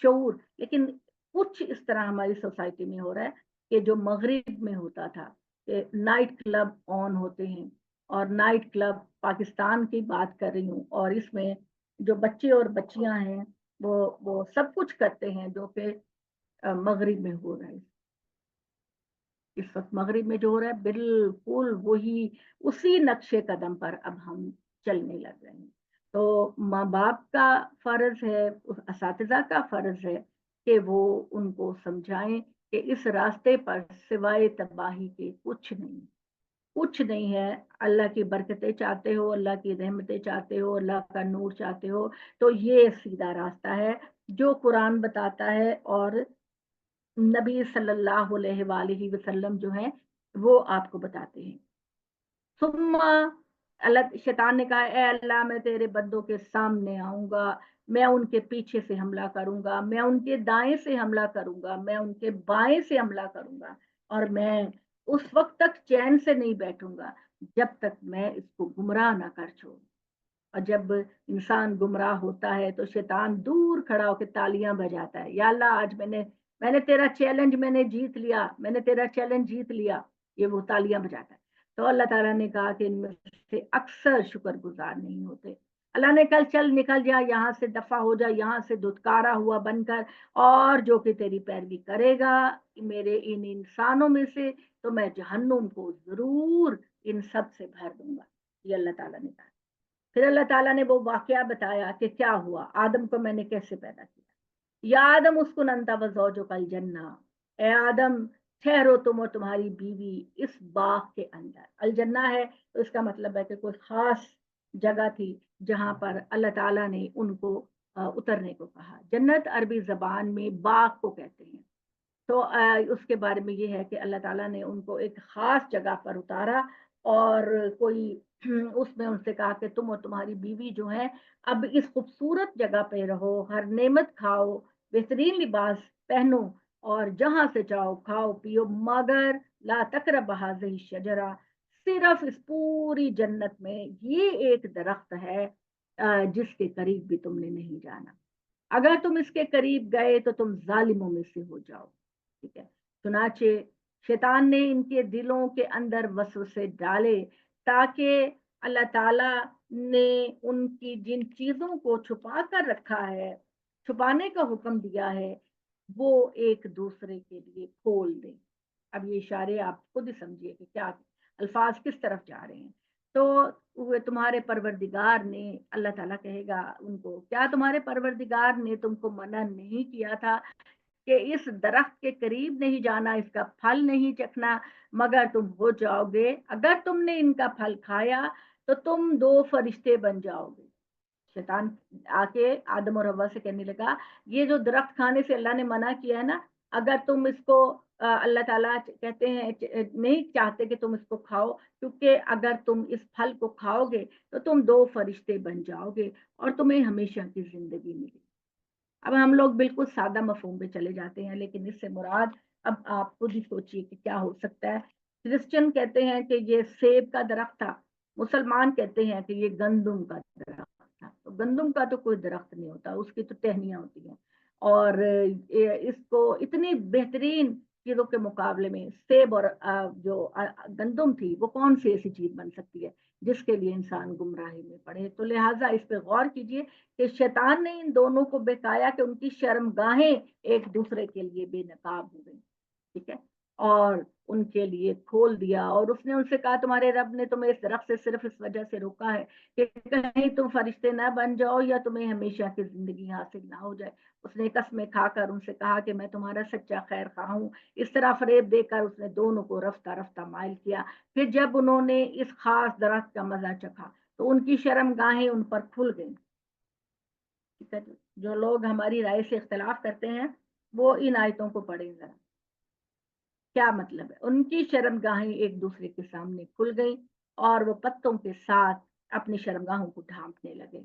شعور, لیکن کچھ اس طرح ہماری سوسائٹی میں ہو رہا ہے کہ جو مغرب میں ہوتا تھا کہ نائٹ کلب آن ہوتے ہیں, اور نائٹ کلب پاکستان کی بات کر رہی ہوں, اور اس میں جو بچے اور بچیاں ہیں وہ سب کچھ کرتے ہیں جو کہ مغرب میں ہو رہا ہے. اس وقت مغرب میں جو ہو رہا ہے بالکل وہی اسی نقشے قدم پر اب ہم چلنے لگ رہے ہیں. تو ماں باپ کا فرض ہے, اساتذہ کا فرض ہے کہ وہ ان کو سمجھائیں کہ اس راستے پر سوائے تباہی کے کچھ نہیں ہے. اللہ کی برکتیں چاہتے ہو, اللہ کی رحمتیں چاہتے ہو, اللہ کا نور چاہتے ہو, تو یہ سیدھا راستہ ہے جو قرآن بتاتا ہے اور نبی صلی اللہ علیہ وآلہ وسلم جو ہیں وہ آپ کو بتاتے ہیں. ثم اللہ, شیطان نے کہا اے اللہ میں تیرے بندوں کے سامنے آؤں گا, میں ان کے پیچھے سے حملہ کروں گا, میں ان کے دائیں سے حملہ کروں گا, میں ان کے بائیں سے حملہ کروں گا, اور میں اس وقت تک چین سے نہیں بیٹھوں گا جب تک میں اس کو گمراہ نہ کر چھوڑوں. اور جب انسان گمراہ ہوتا ہے تو شیطان دور کھڑا ہو کے تالیاں بجاتا ہے, یا اللہ آج میں نے تیرا چیلنج میں نے جیت لیا, میں نے تیرا چیلنج جیت لیا, یہ وہ تالیاں بجاتا ہے. تو اللہ تعالیٰ نے کہا کہ ان میں سے اکثر شکر گزار نہیں ہوتے. اللہ نے کل چل نکل جا, یہاں سے دفع ہو جا, یہاں سے دھتکارا ہوا بن کر, اور جو کہ تیری پیروی کرے گا میرے ان انسانوں میں سے تو میں جہنم کو ضرور ان سب سے بھر دوں گا. یہ اللہ تعالیٰ نے کہا. پھر اللہ تعالیٰ نے وہ واقعہ بتایا کہ کیا ہوا, آدم کو میں نے کیسے پیدا کیا. یا آدم اسکن انت وزوجک الجنہ, اے آدم ٹھہرو تم اور تمہاری بیوی اس باغ کے اندر. الجنہ ہے تو اس کا مطلب ہے کہ کوئی خاص جگہ تھی جہاں پر اللہ تعالیٰ نے ان کو اترنے کو کہا. جنت عربی زبان میں باغ کو کہتے ہیں. تو اس کے بارے میں یہ ہے کہ اللہ تعالیٰ نے ان کو ایک خاص جگہ پر اتارا, اور کوئی اس میں ان سے کہا کہ تم اور تمہاری بیوی جو ہیں اب اس خوبصورت جگہ پہ رہو, ہر نعمت کھاؤ, بہترین لباس پہنو, اور جہاں سے چاہو کھاؤ پیو, مگر لا تقرب هذه الشجرہ, صرف اس پوری جنت میں یہ ایک درخت ہے جس کے قریب بھی تم نے نہیں جانا. اگر تم اس کے قریب گئے تو تم ظالموں میں سے ہو جاؤ. ٹھیک ہے. چنانچہ شیطان نے ان کے دلوں کے اندر وسوسے ڈالے تاکہ اللہ تعالیٰ نے ان کی جن چیزوں کو چھپا کر رکھا ہے, چھپانے کا حکم دیا ہے, وہ ایک دوسرے کے لیے کھول دیں. اب یہ اشارے آپ خود ہی سمجھیے کہ کیا الفاظ کس طرف جا رہے ہیں. تو وہ تمہارے پروردگار نے, اللہ تعالیٰ کہے گا ان کو, کیا تمہارے پروردگار نے تم کو منع نہیں کیا تھا کہ اس درخت کے قریب نہیں جانا، اس کا پھل نہیں چکھنا، مگر تم ہو جاؤ گے، اگر تم نے ان کا پھل کھایا تو تم 2 فرشتے بن جاؤ گے۔ شیطان آ کے آدم اور حوا سے کہنے لگا یہ جو درخت کھانے سے اللہ نے منع کیا ہے نا، اگر تم اس کو اللہ تعالیٰ کہتے ہیں نہیں چاہتے کہ تم اس کو کھاؤ، کیونکہ اگر تم اس پھل کو کھاؤ گے تو تم 2 فرشتے بن جاؤ گے اور تمہیں ہمیشہ کی زندگی ملے۔ اب ہم لوگ بالکل سادہ مفہوم پہ چلے جاتے ہیں، لیکن اس سے مراد اب آپ خود ہی سوچئے کہ کیا ہو سکتا ہے۔ کرسچن کہتے ہیں کہ یہ سیب کا درخت تھا، مسلمان کہتے ہیں کہ یہ گندم کا درخت تھا۔ تو گندم کا تو کوئی درخت نہیں ہوتا، اس کی تو ٹہنیاں ہوتی ہیں، اور اس کو اتنی بہترین چیزوں کے مقابلے میں سیب اور جو گندم تھی، وہ کون سی ایسی چیز بن سکتی ہے جس کے لیے انسان گمراہی میں پڑے؟ تو لہٰذا اس پہ غور کیجئے کہ شیطان نے ان دونوں کو بہکایا کہ ان کی شرمگاہیں ایک دوسرے کے لیے بے نقاب ہو گئی، ٹھیک ہے، اور ان کے لیے کھول دیا، اور اس نے ان سے کہا تمہارے رب نے تمہیں اس درخت سے صرف اس وجہ سے روکا ہے کہ کہیں تم فرشتے نہ بن جاؤ یا تمہیں ہمیشہ کی زندگی حاصل نہ ہو جائے۔ اس نے قسمیں کھا کر ان سے کہا کہ میں تمہارا سچا خیر خواہ ہوں۔ اس طرح فریب دے کر اس نے دونوں کو رفتہ رفتہ مائل کیا۔ پھر جب انہوں نے اس خاص درخت کا مزہ چکھا تو ان کی شرمگاہیں ان پر کھل گئیں۔ جو لوگ ہماری رائے سے اختلاف کرتے ہیں وہ ان آیتوں کو پڑھیں ذرا، کیا مطلب ہے؟ ان کی شرمگاہیں ایک دوسرے کے سامنے کھل گئی اور وہ پتوں کے ساتھ اپنی شرمگاہوں کو ڈھانپنے لگے۔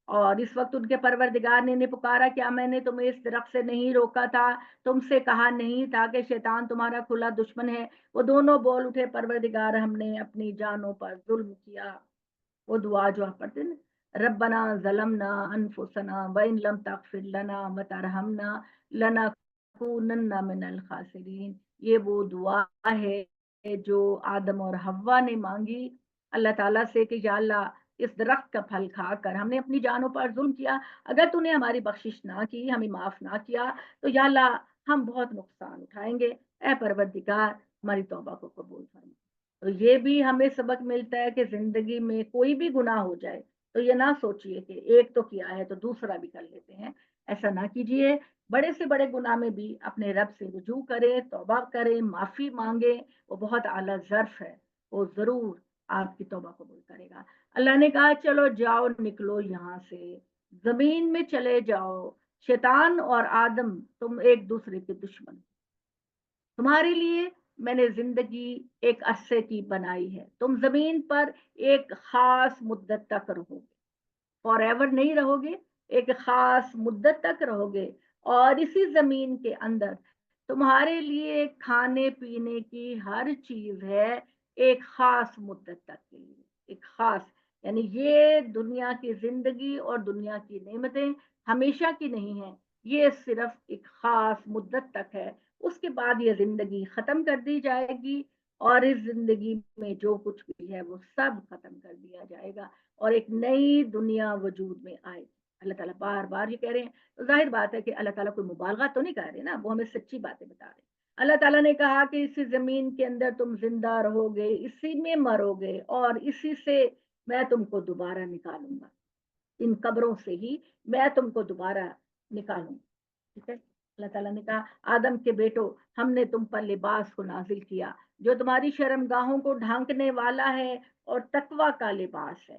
اور اس وقت ان کے پروردگار نے انہیں پکارا، کیا میں نے تمہیں اس درخت سے نہیں روکا تھا؟ تم سے کہا نہیں تھا کہ شیطان تمہارا کھلا دشمن ہے؟ وہ دونوں بول اٹھے، پروردگار ہم نے اپنی جانوں پر ظلم کیا۔ وہ دعا جو آپ پڑھتے ہیں، ربنا ظلمنا انفسنا وان لم تغفر لنا وترحمنا لنکونن من الخاسرین، یہ وہ دعا ہے جو آدم اور حوا نے مانگی اللہ تعالیٰ سے کہ یا اللہ اس درخت کا پھل کھا کر ہم نے اپنی جانوں پر ظلم کیا، اگر تو نے ہماری بخشش نہ کی، ہمیں معاف نہ کیا تو یا اللہ ہم بہت نقصان اٹھائیں گے، اے پروردگار ہماری توبہ کو قبول فرما۔ تو یہ بھی ہمیں سبق ملتا ہے کہ زندگی میں کوئی بھی گناہ ہو جائے تو یہ نہ سوچئے کہ ایک تو کیا ہے تو دوسرا بھی کر لیتے ہیں، ایسا نہ کیجئے۔ بڑے سے بڑے گناہ میں بھی اپنے رب سے رجوع کریں، توبہ کریں، معافی مانگیں، وہ بہت اعلیٰ ظرف ہے، وہ ضرور آپ کی توبہ قبول کرے گا۔ اللہ نے کہا چلو جاؤ نکلو یہاں سے، زمین میں چلے جاؤ، شیطان اور آدم تم ایک دوسرے کے دشمن، تمہارے لیے میں نے زندگی ایک عرصے کی بنائی ہے، تم زمین پر ایک خاص مدت تک رہو گے، فار ایور نہیں رہو گے، ایک خاص مدت تک رہو گے، اور اسی زمین کے اندر تمہارے لیے کھانے پینے کی ہر چیز ہے ایک خاص مدت تک کے لیے، ایک خاص، یعنی یہ دنیا کی زندگی اور دنیا کی نعمتیں ہمیشہ کی نہیں ہیں، یہ صرف ایک خاص مدت تک ہے، اس کے بعد یہ زندگی ختم کر دی جائے گی، اور اس زندگی میں جو کچھ بھی ہے وہ سب ختم کر دیا جائے گا اور ایک نئی دنیا وجود میں آئے گی۔ اللہ تعالیٰ بار بار یہ کہہ رہے ہیں، تو ظاہر بات ہے کہ اللہ تعالیٰ کوئی مبالغہ تو نہیں کر رہے نا، وہ ہمیں سچی باتیں بتا رہے ہیں۔ اللہ تعالیٰ نے کہا کہ اسی زمین کے اندر تم زندہ رہو گے، اسی میں مرو گے، اور اسی سے میں تم کو دوبارہ نکالوں گا، ان قبروں سے ہی میں تم کو دوبارہ نکالوں گا، ٹھیک ہے۔ اللہ تعالیٰ نے کہا آدم کے بیٹو ہم نے تم پر لباس کو نازل کیا جو تمہاری شرمگاہوں کو ڈھانکنے والا ہے اور تقوی کا لباس ہے،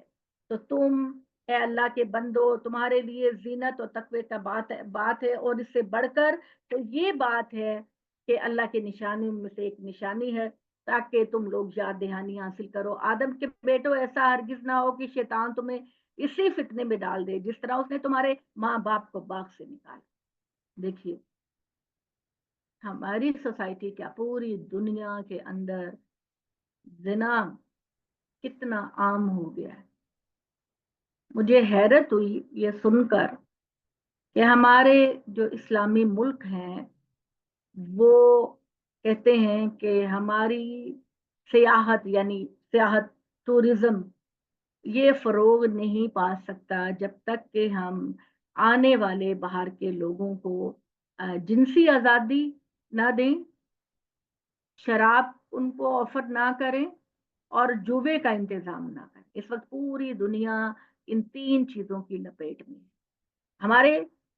تو تم اے اللہ کے بندو تمہارے لیے زینت اور تقوی کا بات ہے، اور اس سے بڑھ کر تو یہ بات ہے کہ اللہ کے نشانیوں میں سے ایک نشانی ہے تاکہ تم لوگ یاد دہانی حاصل کرو۔ آدم کے بیٹو ایسا ہرگز نہ ہو کہ شیطان تمہیں اسی فتنے میں ڈال دے جس طرح اس نے تمہارے ماں باپ کو باغ سے نکالا۔ دیکھیے ہماری سوسائٹی کیا پوری دنیا کے اندر زنا کتنا عام ہو گیا ہے۔ مجھے حیرت ہوئی یہ سن کر کہ ہمارے جو اسلامی ملک ہیں وہ کہتے ہیں کہ ہماری سیاحت یعنی سیاحت ٹورزم یہ فروغ نہیں پا سکتا جب تک کہ ہم آنے والے باہر کے لوگوں کو جنسی آزادی نہ دیں، شراب ان کو آفر نہ کریں، اور جوے کا انتظام نہ کریں۔ اس وقت پوری دنیا ان 3 چیزوں کی لپیٹ میں ہے۔ ہمارے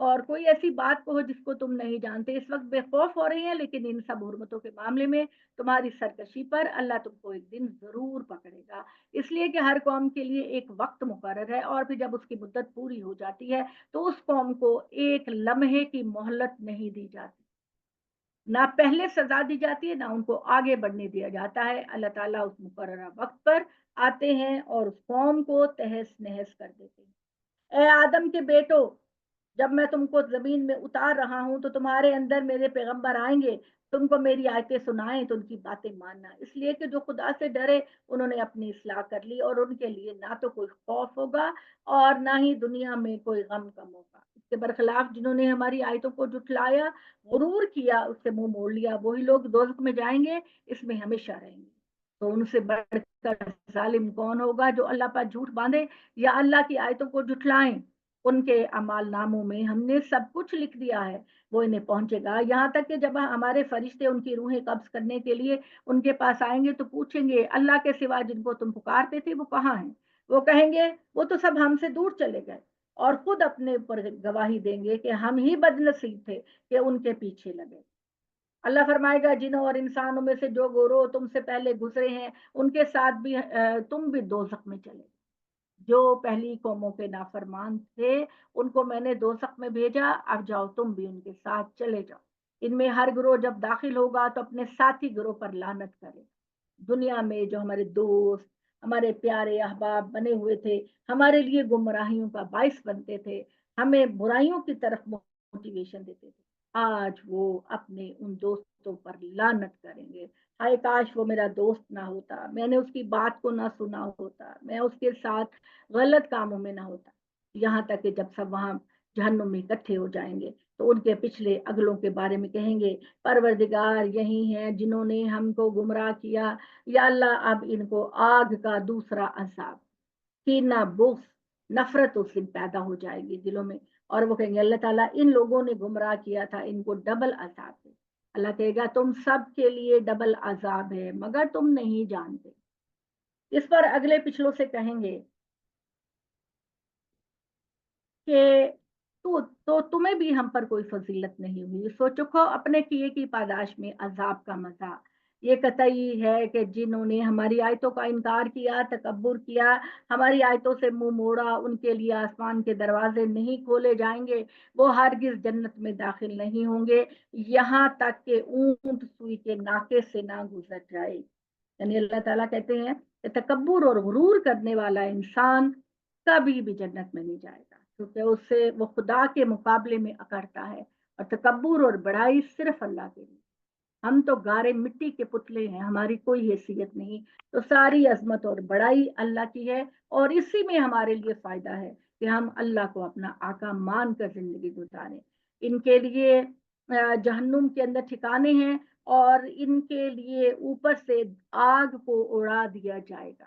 اور کوئی ایسی بات کہو جس کو تم نہیں جانتے. اس وقت بے خوف ہو رہی ہیں لیکن ان سب حرمتوں کے معاملے میں تمہاری سرکشی پر اللہ تم کو ایک دن ضرور پکڑے گا. اس لیے کہ ہر قوم کے لیے ایک وقت مقرر ہے اور پھر جب اس کی مدت پوری ہو جاتی ہے تو اس قوم کو ایک لمحے کی مہلت نہیں دی جاتی. نہ پہلے سزا دی جاتی ہے نہ ان کو آگے بڑھنے دیا جاتا ہے. اللہ تعالیٰ اس مقررہ وقت پر آتے ہیں اور اس قوم کو تہس نہس کر دیتے ہیں. اے آدم کے بیٹو، جب میں تم کو زمین میں اتار رہا ہوں تو تمہارے اندر میرے پیغمبر آئیں گے، تم کو میری آیتیں سنائیں تو ان کی باتیں ماننا. اس لیے کہ جو خدا سے ڈرے انہوں نے اپنی اصلاح کر لی اور ان کے لیے نہ تو کوئی خوف ہوگا اور نہ ہی دنیا میں کوئی غم کا موقع. اس کے برخلاف جنہوں نے ہماری آیتوں کو جھٹلایا، غرور کیا، اس سے منہ موڑ لیا، وہی لوگ دوزخ میں جائیں گے، اس میں ہمیشہ رہیں گے. تو ان سے بڑھ کر ظالم کون ہوگا جو اللہ پر جھوٹ باندھے یا اللہ کی آیتوں کو جھٹلائیں. ان کے اعمال ناموں میں ہم نے سب کچھ لکھ دیا ہے، وہ انہیں پہنچے گا. یہاں تک کہ جب ہمارے فرشتے ان کی روحیں قبض کرنے کے لیے ان کے پاس آئیں گے تو پوچھیں گے اللہ کے سوا جن کو تم پکارتے تھے وہ کہاں ہیں؟ وہ کہیں گے وہ تو سب ہم سے دور چلے گئے، اور خود اپنے اوپر گواہی دیں گے کہ ہم ہی بد نصیب تھے کہ ان کے پیچھے لگے. اللہ فرمائے گا جنوں اور انسانوں میں سے جو گروہ تم سے پہلے گزرے ہیں ان کے ساتھ بھی تم بھی دوزخ میں چلے. جو پہلی قوموں کے نافرمان تھے ان کو میں نے دوزخ میں بھیجا، اب جاؤ تم بھی ان کے ساتھ چلے جاؤ. ان میں ہر گروہ جب داخل ہوگا تو اپنے ساتھی گروہ پر لعنت کرے. دنیا میں جو ہمارے دوست، ہمارے پیارے احباب بنے ہوئے تھے، ہمارے لیے گمراہیوں کا باعث بنتے تھے، ہمیں برائیوں کی طرف موٹیویشن دیتے تھے، آج وہ اپنے ان دوستوں پر لعنت کریں گے. ہائے کاش وہ میرا دوست نہ ہوتا، میں نے اس کی بات کو نہ سنا ہوتا، میں اس کے ساتھ غلط کاموں میں نہ ہوتا. یہاں تک کہ جب سب وہاں جہنم میں اکٹھے ہو جائیں گے تو ان کے پچھلے اگلوں کے بارے میں کہیں گے پروردگار یہی ہیں جنہوں نے ہم کو گمراہ کیا، یا اللہ اب ان کو آگ کا دوسرا عذاب، کینہ، بغض، نفرت اس دن پیدا ہو جائے گی دلوں میں. اور وہ کہیں گے اللہ تعالیٰ ان لوگوں نے گمراہ کیا تھا، ان کو ڈبل عذاب ہے. اللہ کہے گا تم سب کے لیے ڈبل عذاب ہے مگر تم نہیں جانتے. اس پر اگلے پچھلوں سے کہیں گے کہ تو تمہیں بھی ہم پر کوئی فضیلت نہیں ہوئی، سو چکو اپنے کیے کی پاداش میں عذاب کا مزہ. یہ قطعی ہے کہ جنہوں نے ہماری آیتوں کا انکار کیا، تکبر کیا، ہماری آیتوں سے منہ موڑا، ان کے لیے آسمان کے دروازے نہیں کھولے جائیں گے، وہ ہرگز جنت میں داخل نہیں ہوں گے یہاں تک کہ اونٹ سوئی کے ناکے سے نہ گزر جائے. یعنی اللہ تعالیٰ کہتے ہیں کہ تکبر اور غرور کرنے والا انسان کبھی بھی جنت میں نہیں جائے گا، کیونکہ اس سے وہ خدا کے مقابلے میں اکڑتا ہے. اور تکبر اور بڑائی صرف اللہ کے لیے. ہم تو گارے مٹی کے پتلے ہیں، ہماری کوئی حیثیت نہیں. تو ساری عظمت اور بڑائی اللہ کی ہے اور اسی میں ہمارے لیے فائدہ ہے کہ ہم اللہ کو اپنا آقا مان کر زندگی گزاریں. ان کے لیے جہنم کے اندر ٹھکانے ہیں اور ان کے لیے اوپر سے آگ کو اڑا دیا جائے گا.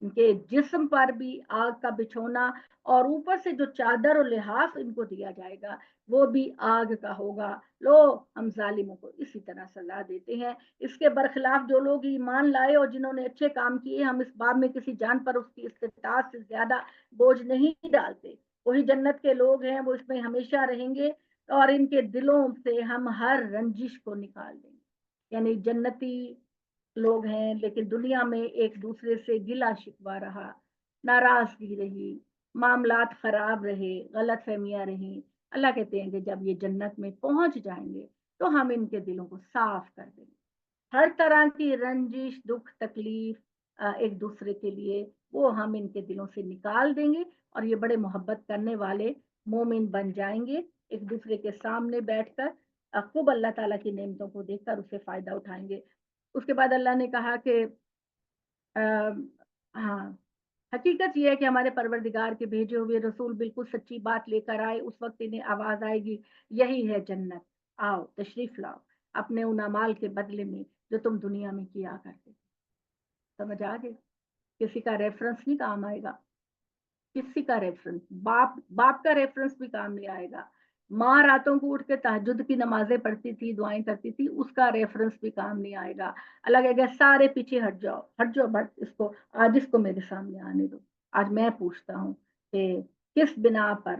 ان کے جسم پر بھی آگ کا بچھونا اور اوپر سے جو چادر اور لحاف ان کو دیا جائے گا وہ بھی آگ کا ہوگا. لو ہم ظالموں کو اسی طرح سزا دیتے ہیں. اس کے برخلاف جو لوگ ایمان لائے اور جنہوں نے اچھے کام کیے، ہم اس باب میں کسی جان پر اس کی استطاعت سے زیادہ بوجھ نہیں ڈالتے. وہی جنت کے لوگ ہیں، وہ اس میں ہمیشہ رہیں گے اور ان کے دلوں سے ہم ہر رنجش کو نکال دیں گے. یعنی جنتی لوگ ہیں لیکن دنیا میں ایک دوسرے سے گلا شکوا رہا، ناراضگی رہی، معاملات خراب رہے، غلط فہمیاں رہیں. اللہ کہتے ہیں کہ جب یہ جنت میں پہنچ جائیں گے تو ہم ان کے دلوں کو صاف کر دیں گے. ہر طرح کی رنجش، دکھ، تکلیف ایک دوسرے کے لیے وہ ہم ان کے دلوں سے نکال دیں گے اور یہ بڑے محبت کرنے والے مومن بن جائیں گے. ایک دوسرے کے سامنے بیٹھ کر خوب اللہ تعالیٰ کی نعمتوں کو دیکھ کر اسے فائدہ اٹھائیں گے. اس کے بعد اللہ نے کہا کہ ہاں، حقیقت یہ ہے کہ ہمارے پروردگار کے بھیجے ہوئے رسول بالکل سچی بات لے کر آئے. اس وقت انہیں آواز آئے گی یہی ہے جنت، آؤ تشریف لاؤ اپنے ان اعمال کے بدلے میں جو تم دنیا میں کیا کرتے. سمجھ آ گئی؟ کسی کا ریفرنس نہیں کام آئے گا، کسی کا ریفرنس، باپ کا ریفرنس بھی کام نہیں آئے گا. ماں راتوں کو اٹھ کے تہجد کی نمازیں پڑھتی تھی، دعائیں کرتی تھی، اس کا ریفرنس بھی کام نہیں آئے گا. اللہ کہے گا سارے پیچھے ہٹ جاؤ، ہٹ جاؤ، بٹ اس کو آج اس کو میرے سامنے آنے دو. آج میں پوچھتا ہوں کہ کس بنا پر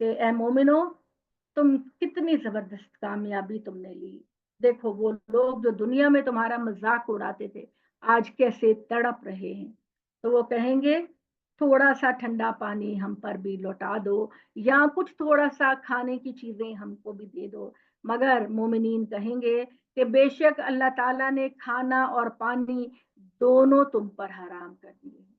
کہ اے مومنو تم کتنی زبردست کامیابی تم نے لی، دیکھو وہ لوگ جو دنیا میں تمہارا مذاق اڑاتے تھے آج کیسے تڑپ رہے ہیں۔ تو وہ کہیں گے تھوڑا سا ٹھنڈا پانی ہم پر بھی لوٹا دو، یا کچھ تھوڑا سا کھانے کی چیزیں ہم کو بھی دے دو۔ مگر مومنین کہیں گے کہ بے شک اللہ تعالیٰ نے کھانا اور پانی دونوں تم پر حرام کر دیے ہیں،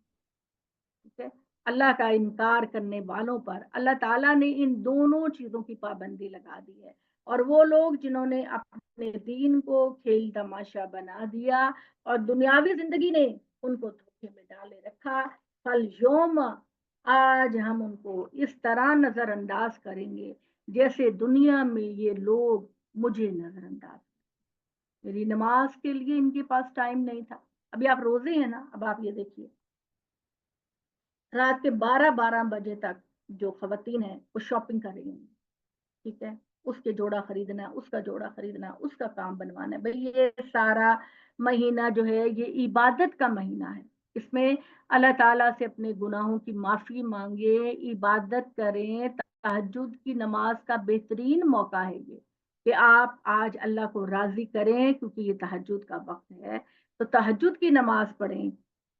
ٹھیک ہے۔ اللہ کا انکار کرنے والوں پر اللہ تعالیٰ نے ان دونوں چیزوں کی پابندی لگا دی ہے، اور وہ لوگ جنہوں نے اپنے دین کو کھیل تماشا بنا دیا اور دنیاوی زندگی نے ان کو دھوکے میں ڈالے رکھا، فَالْيَوْمَ آج ہم ان کو اس طرح نظر انداز کریں گے جیسے دنیا میں یہ لوگ مجھے نظر انداز، میری نماز کے لیے ان کے پاس ٹائم نہیں تھا۔ ابھی آپ روزے ہیں نا، اب آپ یہ دیکھیے رات کے 12 بجے تک جو خواتین ہیں وہ شاپنگ کر رہی ہیں، ٹھیک ہے، اس کے جوڑا خریدنا، اس کا جوڑا خریدنا، اس کا کام بنوانا ہے۔ بھئی یہ سارا مہینہ جو ہے یہ عبادت کا مہینہ ہے، اس میں اللہ تعالیٰ سے اپنے گناہوں کی معافی مانگے، عبادت کریں، تہجد کی نماز کا بہترین موقع ہے یہ کہ آپ آج اللہ کو راضی کریں، کیونکہ یہ تہجد کا وقت ہے تو تہجد کی نماز پڑھیں۔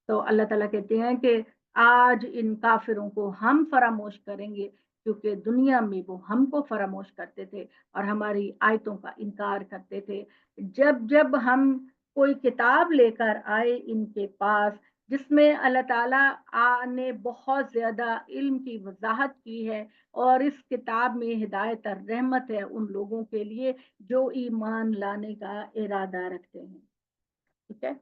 تو اللہ تعالیٰ کہتے ہیں کہ آج ان کافروں کو ہم فراموش کریں گے، کیونکہ دنیا میں وہ ہم کو فراموش کرتے تھے اور ہماری آیتوں کا انکار کرتے تھے۔ جب جب ہم کوئی کتاب لے کر آئے ان کے پاس جس میں اللہ تعالیٰ نے بہت زیادہ علم کی وضاحت کی ہے، اور اس کتاب میں ہدایت اور رحمت ہے ان لوگوں کے لیے جو ایمان لانے کا ارادہ رکھتے ہیں، ٹھیک ہے،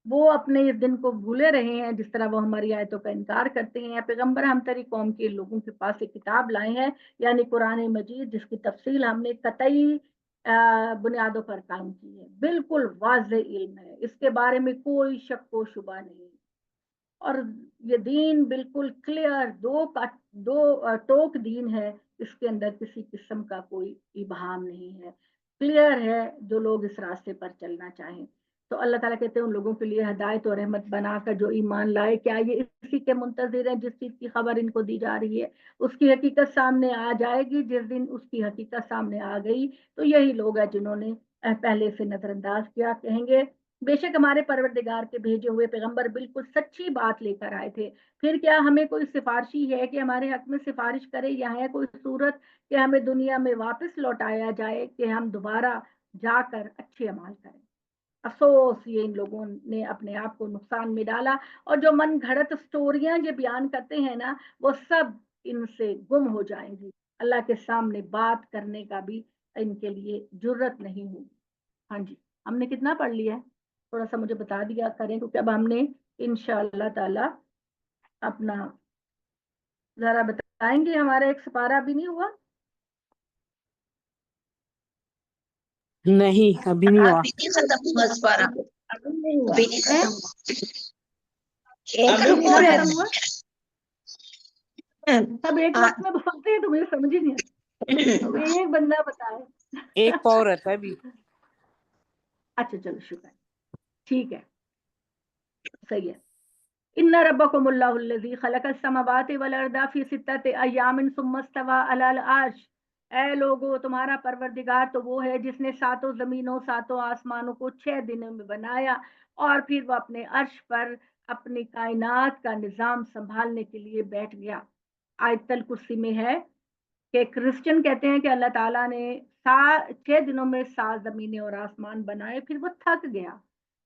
وہ اپنے اس دن کو بھولے رہے ہیں جس طرح وہ ہماری آیتوں کا انکار کرتے ہیں۔ پیغمبر ہم تری قوم کے لوگوں کے پاس ایک کتاب لائے ہیں، یعنی قرآن مجید، جس کی تفصیل ہم نے قطعی بنیادوں پر کام کی ہے، بالکل واضح علم ہے، اس کے بارے میں کوئی شک و شبہ نہیں، اور یہ دین بالکل کلیئر دو ٹوک دین ہے، اس کے اندر کسی قسم کا کوئی ابہام نہیں ہے، کلیئر ہے جو لوگ اس راستے پر چلنا چاہیں۔ تو اللہ تعالیٰ کہتے ہیں ان لوگوں کے لیے ہدایت اور رحمت بنا کر جو ایمان لائے، کیا یہ اسی کے منتظر ہیں جس چیز کی خبر ان کو دی جا رہی ہے، اس کی حقیقت سامنے آ جائے گی، جس دن اس کی حقیقت سامنے آ گئی تو یہی لوگ ہیں جنہوں نے پہلے سے نظر انداز کیا، کہیں گے بے شک ہمارے پروردگار کے بھیجے ہوئے پیغمبر بالکل سچی بات لے کر آئے تھے، پھر کیا ہمیں کوئی سفارشی ہے کہ ہمارے حق میں سفارش کرے، یا ہے کوئی صورت کہ ہمیں دنیا میں واپس لوٹایا جائے کہ ہم دوبارہ جا کر اچھے اعمال کریں۔ افسوس یہ ان لوگوں نے اپنے آپ کو نقصان میں ڈالا، اور جو من گھڑت سٹوریاں یہ بیان کرتے ہیں نا وہ سب ان سے گم ہو جائیں گی، اللہ کے سامنے بات کرنے کا بھی ان کے لیے جرت نہیں ہوگی۔ ہاں جی، ہم نے کتنا پڑھ لیا ہے تھوڑا سا مجھے بتا دیا کریں، کیونکہ اب ہم نے انشاءاللہ تعالی اپنا ذرا بتائیں گے، ہمارا ایک سپارہ بھی نہیں ہوا۔ نہیں ابھی نہیں ہوا، ابھی نہیں ہوا، ایک ابھی رکو نہیں رہ ختم ہوا، سب ایک وقت میں بولتے ہیں تو مجھے سمجھ ہی نہیں آتا، اب ایک بندہ بتائے۔ ایک پاؤ رہتا ہے ابھی۔ اچھا چلو شکر، ٹھیک ہے، صحیح ہے۔ ان ربکم اللہ الذی خلق السماوات والارض فی ستۃ ایام ثم استوى علی العرش، اے لوگو تمہارا پروردگار تو وہ ہے جس نے ساتوں زمینوں ساتوں آسمانوں کو 6 دنوں میں بنایا، اور پھر وہ اپنے عرش پر اپنی کائنات کا نظام سنبھالنے کے لیے بیٹھ گیا۔ آیت الکرسی میں ہے کہ کرسچن کہتے ہیں کہ اللہ تعالیٰ نے 6 دنوں میں 7 زمینیں اور آسمان بنائے، پھر وہ تھک گیا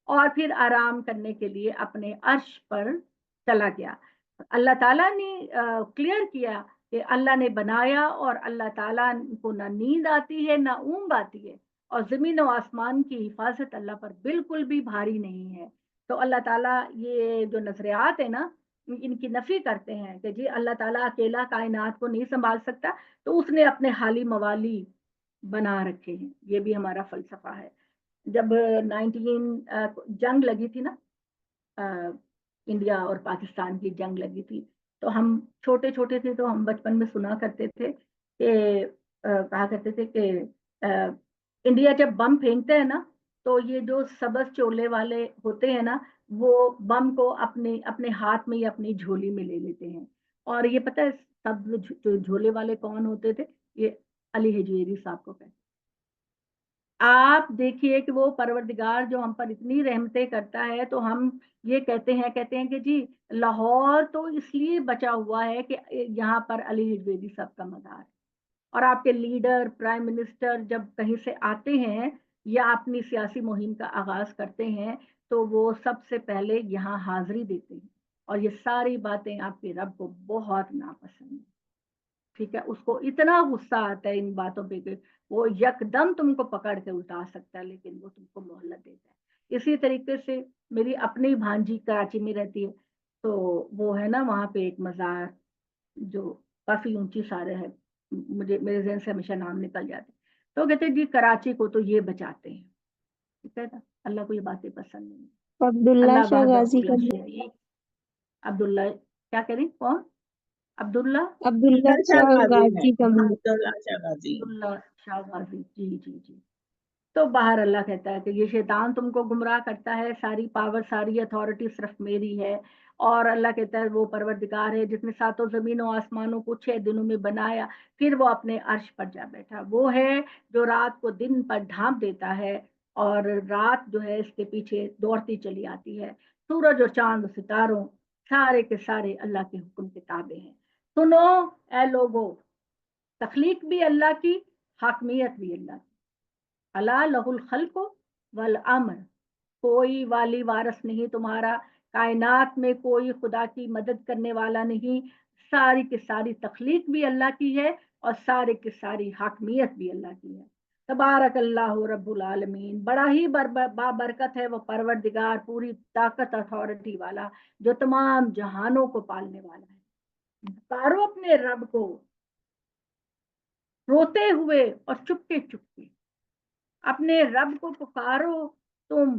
اور پھر آرام کرنے کے لیے اپنے عرش پر چلا گیا۔ اللہ تعالیٰ نے کلیئر کیا کہ اللہ نے بنایا، اور اللہ تعالیٰ کو نہ نیند آتی ہے نہ اونگ آتی ہے، اور زمین و آسمان کی حفاظت اللہ پر بالکل بھی بھاری نہیں ہے۔ تو اللہ تعالیٰ یہ جو نظریات ہے نا ان کی نفی کرتے ہیں کہ جی اللہ تعالیٰ اکیلا کائنات کو نہیں سنبھال سکتا، تو اس نے اپنے حالی موالی بنا رکھے ہیں، یہ بھی ہمارا فلسفہ ہے۔ جب 19 جنگ لگی تھی نا، انڈیا اور پاکستان کی جنگ لگی تھی، تو ہم چھوٹے چھوٹے تھے تو ہم بچپن میں سنا کرتے تھے کہ کہا کرتے تھے کہ انڈیا جب بم پھینکتے ہیں نا تو یہ جو سبز چولے والے ہوتے ہیں نا وہ بم کو اپنے ہاتھ میں یا اپنی جھولی میں لے لیتے ہیں، اور یہ پتہ ہے سبز جو جھولے والے کون ہوتے تھے؟ یہ علی حجویری صاحب کو کہتے ہیں۔ آپ دیکھیے کہ وہ پروردگار جو ہم پر اتنی رحمتیں کرتا ہے تو ہم یہ کہتے ہیں کہ جی لاہور تو اس لیے بچا ہوا ہے کہ یہاں پر علی حجویری صاحب کا مزار ہے، اور آپ کے لیڈر پرائم منسٹر جب کہیں سے آتے ہیں یا اپنی سیاسی مہم کا آغاز کرتے ہیں تو وہ سب سے پہلے یہاں حاضری دیتے ہیں، اور یہ ساری باتیں آپ کے رب کو بہت ناپسند ہیں، ٹھیک ہے؟ اس کو اتنا غصہ آتا ہے ان باتوں پہ کہ وہ یکدم تم کو پکڑ کے اٹھا سکتا ہے، لیکن وہ تم کو مہلت دیتا ہے۔ اسی طریقے سے میری اپنی بھانجی کراچی میں رہتی ہے، تو وہ ہے نا وہاں پہ ایک مزار جو کافی اونچی سارے ہے، مجھے میرے ذہن سے ہمیشہ نام نکل جاتے، تو کہتے جی کراچی کو تو یہ بچاتے ہیں، ٹھیک ہے نا؟ اللہ کو یہ باتیں پسند نہیں۔ عبداللہ اللہ شاہ وحدہ غازی لا کا شریک۔ عبداللہ کیا کریں؟ کون؟ عبداللہ عبداللہ شاہ شاہ غازی غازی کا عبداللہ شاہ غازی۔ عبداللہ شاہ غازی، جی جی جی۔ تو باہر اللہ کہتا ہے کہ یہ شیطان تم کو گمراہ کرتا ہے، ساری پاور ساری اتھارٹی صرف میری ہے، اور اللہ کہتا ہے وہ پروردگار ہے جس نے ساتوں زمینوں آسمانوں کو 6 دنوں میں بنایا، پھر وہ اپنے عرش پر جا بیٹھا، وہ ہے جو رات کو دن پر ڈھانپ دیتا ہے اور رات جو ہے اس کے پیچھے دوڑتی چلی آتی ہے، سورج اور چاند اور ستاروں سارے کے سارے اللہ کے حکم کے تابع ہیں۔ سنو اے لوگو، تخلیق بھی اللہ کی، حاکمیت بھی اللہ کی۔ اللہ لہ الخلق والامر، کوئی والی وارث نہیں تمہارا، کائنات میں کوئی خدا کی مدد کرنے والا نہیں، ساری کی ساری تخلیق بھی اللہ کی ہے اور سارے کی ساری حاکمیت بھی اللہ کی ہے۔ تبارک اللہ رب العالمین، بڑا ہی بابرکت ہے وہ پروردگار پوری طاقت اتھارٹی والا جو تمام جہانوں کو پالنے والا ہے۔ پکارو اپنے رب کو روتے ہوئے اور چپکے چپکے، اپنے رب کو پکارو تم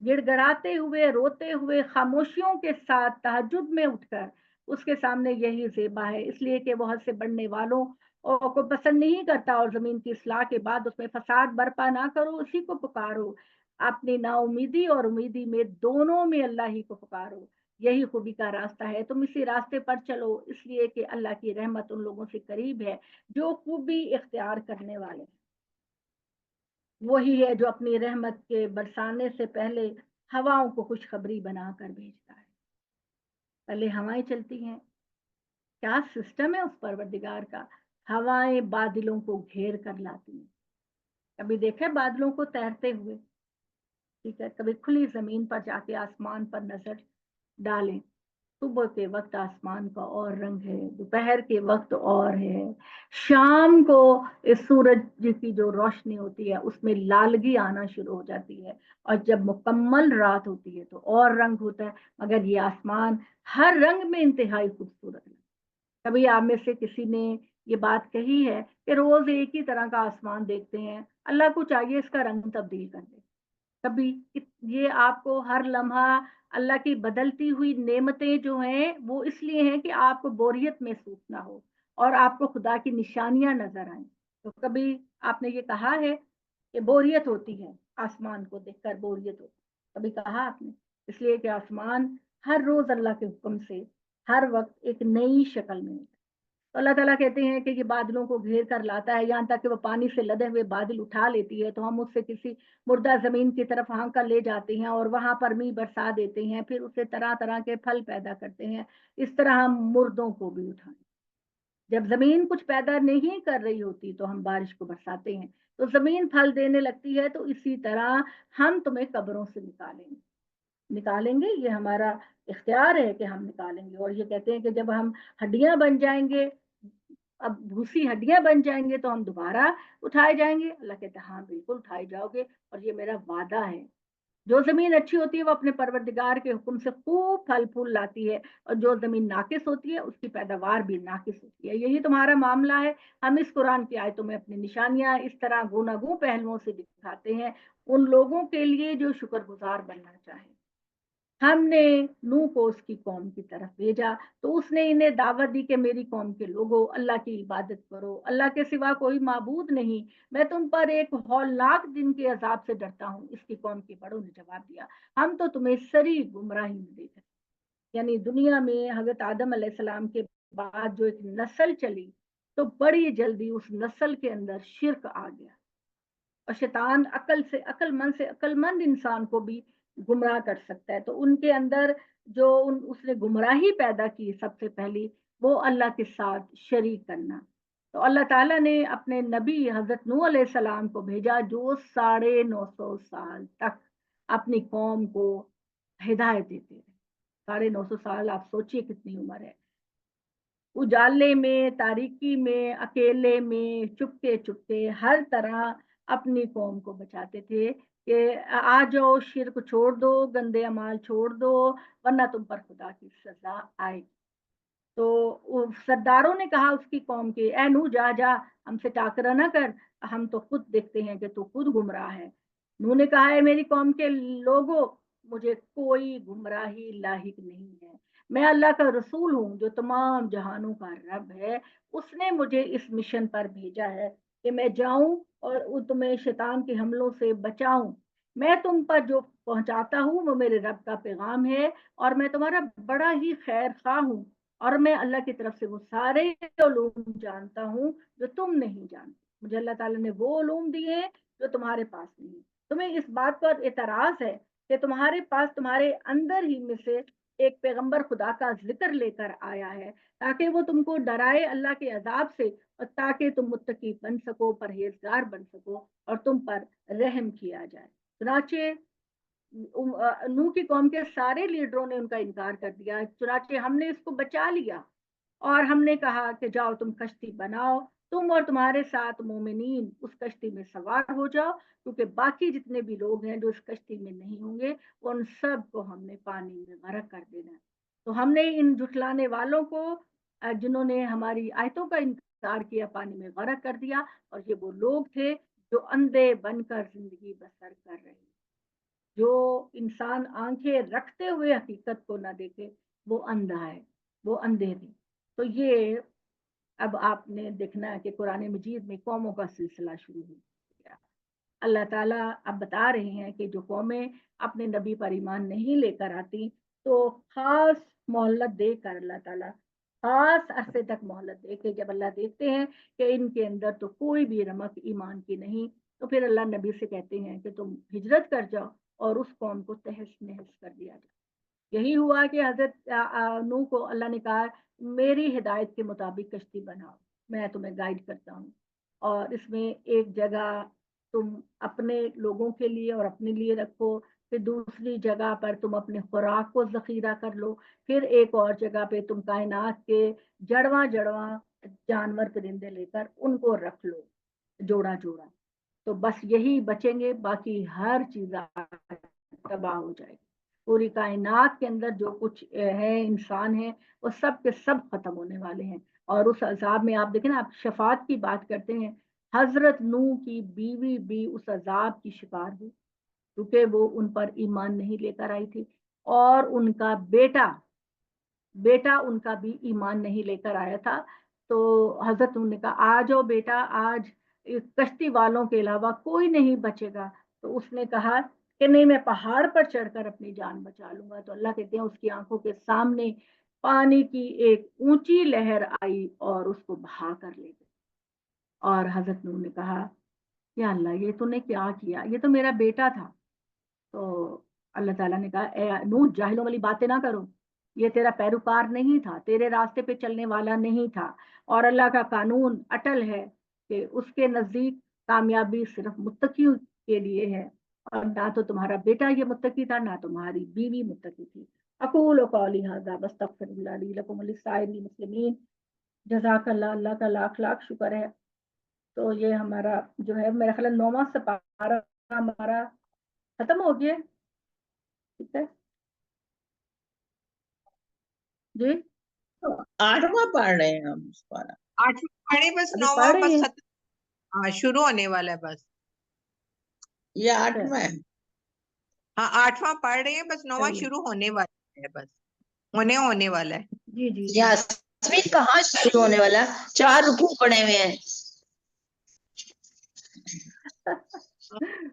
گڑ گڑاتے ہوئے، روتے ہوئے، خاموشیوں کے ساتھ تہجد میں اٹھ کر، اس کے سامنے یہی زیبا ہے، اس لیے کہ وہ حد سے بڑھنے والوں کو پسند نہیں کرتا، اور زمین کی اصلاح کے بعد اس میں فساد برپا نہ کرو، اسی کو پکارو، اپنی نا امیدی اور امیدی میں دونوں میں اللہ ہی کو پکارو، یہی خوبی کا راستہ ہے، تم اسی راستے پر چلو، اس لیے کہ اللہ کی رحمت ان لوگوں سے قریب ہے جو خوبی اختیار کرنے والے ہیں۔ وہی ہے جو اپنی رحمت کے برسانے سے پہلے ہواؤں کو خوشخبری بنا کر بھیجتا ہے۔ پہلے ہوائیں چلتی ہیں، کیا سسٹم ہے اس پروردگار کا، ہوائیں بادلوں کو گھیر کر لاتی ہیں، کبھی دیکھے بادلوں کو تیرتے ہوئے، ٹھیک ہے؟ کبھی کھلی زمین پر جا کے آسمان پر نظر ڈالیں، صبح کے وقت آسمان کا اور رنگ ہے، دوپہر کے وقت اور ہے، شام کو اس سورج کی جو روشنی ہوتی ہے اس میں لالگی آنا شروع ہو جاتی ہے، اور جب مکمل رات ہوتی ہے تو اور رنگ ہوتا ہے، مگر یہ آسمان ہر رنگ میں انتہائی خوبصورت ہے۔ کبھی آپ میں سے کسی نے یہ بات کہی ہے کہ روز ایک ہی طرح کا آسمان دیکھتے ہیں، اللہ کو چاہیے اس کا رنگ تبدیل کر دے۔ کبھی یہ آپ کو ہر لمحہ اللہ کی بدلتی ہوئی نعمتیں جو ہیں وہ اس لیے ہیں کہ آپ کو بوریت محسوس نہ ہو اور آپ کو خدا کی نشانیاں نظر آئیں۔ تو کبھی آپ نے یہ کہا ہے کہ بوریت ہوتی ہے، آسمان کو دیکھ کر بوریت ہوتی ہے، کبھی کہا آپ نے؟ اس لیے کہ آسمان ہر روز اللہ کے حکم سے ہر وقت ایک نئی شکل میں ہوتا ہے۔ تو اللہ تعالیٰ کہتے ہیں کہ یہ بادلوں کو گھیر کر لاتا ہے، یہاں تک کہ وہ پانی سے لدے ہوئے بادل اٹھا لیتی ہے تو ہم اس سے کسی مردہ زمین کی طرف ہانک کر لے جاتے ہیں اور وہاں پر می برسا دیتے ہیں، پھر اسے طرح طرح کے پھل پیدا کرتے ہیں، اس طرح ہم مردوں کو بھی اٹھائیں۔ جب زمین کچھ پیدا نہیں کر رہی ہوتی تو ہم بارش کو برساتے ہیں تو زمین پھل دینے لگتی ہے، تو اسی طرح ہم تمہیں قبروں سے نکالیں گے، یہ ہمارا اختیار ہے کہ ہم نکالیں گے۔ اور یہ کہتے ہیں کہ جب ہم ہڈیاں بن جائیں گے، اب بھوسی ہڈیاں بن جائیں گے تو ہم دوبارہ اٹھائے جائیں گے، اللہ کہتے ہیں ہاں بالکل اٹھائے جاؤ گے، اور یہ میرا وعدہ ہے۔ جو زمین اچھی ہوتی ہے وہ اپنے پروردگار کے حکم سے خوب پھل پھول لاتی ہے، اور جو زمین ناقص ہوتی ہے اس کی پیداوار بھی ناقص ہوتی ہے، یہی تمہارا معاملہ ہے۔ ہم اس قرآن کی آیتوں میں اپنی نشانیاں اس طرح گوناگوں پہلوؤں سے دکھاتے ہیں ان لوگوں کے لیے جو شکر گزار بننا چاہیں۔ ہم نے نوح کو اس کی قوم کی طرف بھیجا تو اس نے انہیں دعوت دی کہ میری قوم کے لوگوں اللہ کی عبادت کرو، اللہ کے سوا کوئی معبود نہیں، میں تم پر ایک ہولناک دن کے عذاب سے ڈرتا ہوں۔ اس کی قوم کے بڑوں نے جواب دیا ہم تو تمہیں سری گمراہی میں دیکھ رہے ہیں، یعنی دنیا میں حضرت آدم علیہ السلام کے بعد جو ایک نسل چلی تو بڑی جلدی اس نسل کے اندر شرک آ گیا، اور شیطان عقل مند انسان کو بھی گمراہ کر سکتا ہے. تو ان کے اندر جو اس نے گمراہی پیدا کی سب سے پہلی، وہ اللہ کے ساتھ شریک کرنا. تو اللہ تعالیٰ نے اپنے نبی حضرت نوح علیہ السلام کو بھیجا، جو 950 سال تک اپنی قوم کو ہدایت دیتے رہے. 950 سال، آپ سوچئے کتنی عمر ہے. اجالے میں، تاریکی میں، اکیلے میں، چپکے چپکے ہر طرح اپنی قوم کو بچاتے تھے کہ آ جاؤ، شرک چھوڑ دو، گندے اعمال چھوڑ دو، ورنہ تم پر خدا کی سزا آئے. تو سرداروں نے کہا اس کی قوم کے، اے نو جا جا، ہم سے ٹاکرا نہ کر، ہم تو خود دیکھتے ہیں کہ تو خود گمراہ ہے. نو نے کہا ہے میری قوم کے لوگوں، مجھے کوئی گمراہی لاحق نہیں ہے، میں اللہ کا رسول ہوں جو تمام جہانوں کا رب ہے. اس نے مجھے اس مشن پر بھیجا ہے کہ میں جاؤں اور تمہیں شیطان کے حملوں سے بچاؤں. میں تم پر جو پہنچاتا ہوں وہ میرے رب کا پیغام ہے، اور میں تمہارا بڑا ہی خیر خواہ ہوں، اور میں اللہ کی طرف سے وہ سارے علوم جانتا ہوں جو تم نہیں جانتے. مجھے اللہ تعالیٰ نے وہ علوم دیے ہیں جو تمہارے پاس نہیں. تمہیں اس بات پر اعتراض ہے کہ تمہارے پاس تمہارے اندر ہی میں سے ایک پیغمبر خدا کا ذکر لے کر آیا ہے تاکہ وہ تم کو ڈرائے اللہ کے عذاب سے، اور تاکہ تم متقی بن سکو، پرہیزگار بن سکو، اور تم پر رحم کیا جائے. چنانچہ نوح کی قوم کے سارے لیڈروں نے ان کا انکار کر دیا. چنانچہ ہم نے اس کو بچا لیا، اور ہم نے کہا کہ جاؤ تم کشتی بناؤ، تم اور تمہارے ساتھ مومنین اس کشتی میں سوار ہو جاؤ، کیونکہ باقی جتنے بھی لوگ ہیں جو اس کشتی میں نہیں ہوں گے ان سب کو ہم نے پانی میں غرق کر دینا. تو ہم نے ان جھٹلانے والوں کو، جنہوں نے ہماری آیتوں کا انکار کیا، پانی میں غرق کر دیا. اور یہ وہ لوگ تھے جو اندھے بن کر زندگی بسر کر رہے ہیں. جو انسان آنکھیں رکھتے ہوئے حقیقت کو نہ دیکھے وہ اندھا ہے، وہ اندھے تھے. تو یہ اب آپ نے دیکھنا ہے کہ قرآن مجید میں قوموں کا سلسلہ شروع ہو گیا. اللہ تعالیٰ اب بتا رہے ہیں کہ جو قومیں اپنے نبی پر ایمان نہیں لے کر آتی تو خاص مہلت دے کر اللہ تعالیٰ خاص عرصے تک مہلت دے کے، جب اللہ دیکھتے ہیں کہ ان کے اندر تو کوئی بھی رمق ایمان کی نہیں، تو پھر اللہ نبی سے کہتے ہیں کہ تم ہجرت کر جاؤ اور اس قوم کو تہس نہس کر دیا جائے. یہی ہوا کہ حضرت نوح کو اللہ نے کہا میری ہدایت کے مطابق کشتی بناؤ، میں تمہیں گائیڈ کرتا ہوں، اور اس میں ایک جگہ تم اپنے لوگوں کے لیے اور اپنے لیے رکھو، پھر دوسری جگہ پر تم اپنے خوراک کو ذخیرہ کر لو، پھر ایک اور جگہ پہ تم کائنات کے جڑواں جانور پرندے لے کر ان کو رکھ لو جوڑا جوڑا. تو بس یہی بچیں گے، باقی ہر چیز تباہ ہو جائے گی. پوری کائنات کے اندر جو کچھ ہے انسان ہے وہ سب کے سب ختم ہونے والے ہیں. اور اس عذاب میں آپ دیکھیں نا، آپ شفاعت کی بات کرتے ہیں، حضرت نوح کی بیوی بھی اس عذاب کی شکار ہوئی کیونکہ وہ ان پر ایمان نہیں لے کر آئی تھی، اور ان کا بیٹا ان کا بھی ایمان نہیں لے کر آیا تھا. تو حضرت نے کہا آ جاؤ بیٹا، آج کشتی والوں کے علاوہ کوئی نہیں بچے گا. تو اس نے کہا کہ نہیں، میں پہاڑ پر چڑھ کر اپنی جان بچا لوں گا. تو اللہ کہتے ہیں اس کی آنکھوں کے سامنے پانی کی ایک اونچی لہر آئی اور اس کو بہا کر لے گئی. اور حضرت نوح نے کہا یا اللہ، یہ تو نے کیا کیا، یہ تو میرا بیٹا تھا. تو اللہ تعالیٰ نے کہا اے نوح، جاہلوں والی باتیں نہ کرو، یہ تیرا پیروکار نہیں تھا، تیرے راستے پہ چلنے والا نہیں تھا. اور اللہ کا قانون اٹل ہے کہ اس کے نزدیک کامیابی صرف متقیوں کے لیے ہے، اور نہ تو تمہارا بیٹا یہ متقی تھا، نہ تمہاری بیوی متقی تھی. اقول قولی ھذا واستغفر اللہ لی لکم ولسائر المسلمین. جزاک اللہ. اللہ کا لاکھ لاکھ شکر ہے. تو یہ ہمارا جو ہے میرا خیال 9واں سپارہ ہمارا ختم ہو گیا. ٹھیک ہے جی، 8واں پڑھ رہے ہیں ہم اس پارہ. 8واں پڑھے، بس ابھی 9واں پڑھ رہی بس ہیں. ختم. ہاں، شروع ہونے والا ہے بس. یہ 8واں ہے. ہاں 8واں پڑھ رہے ہیں، بس 9واں چلیے. شروع ہونے والا ہے، بس ہونے والا ہے. جی جی جی. یاسمین کہاں شروع ہونے والا؟ 4 رکوع پڑے ہوئے ہیں.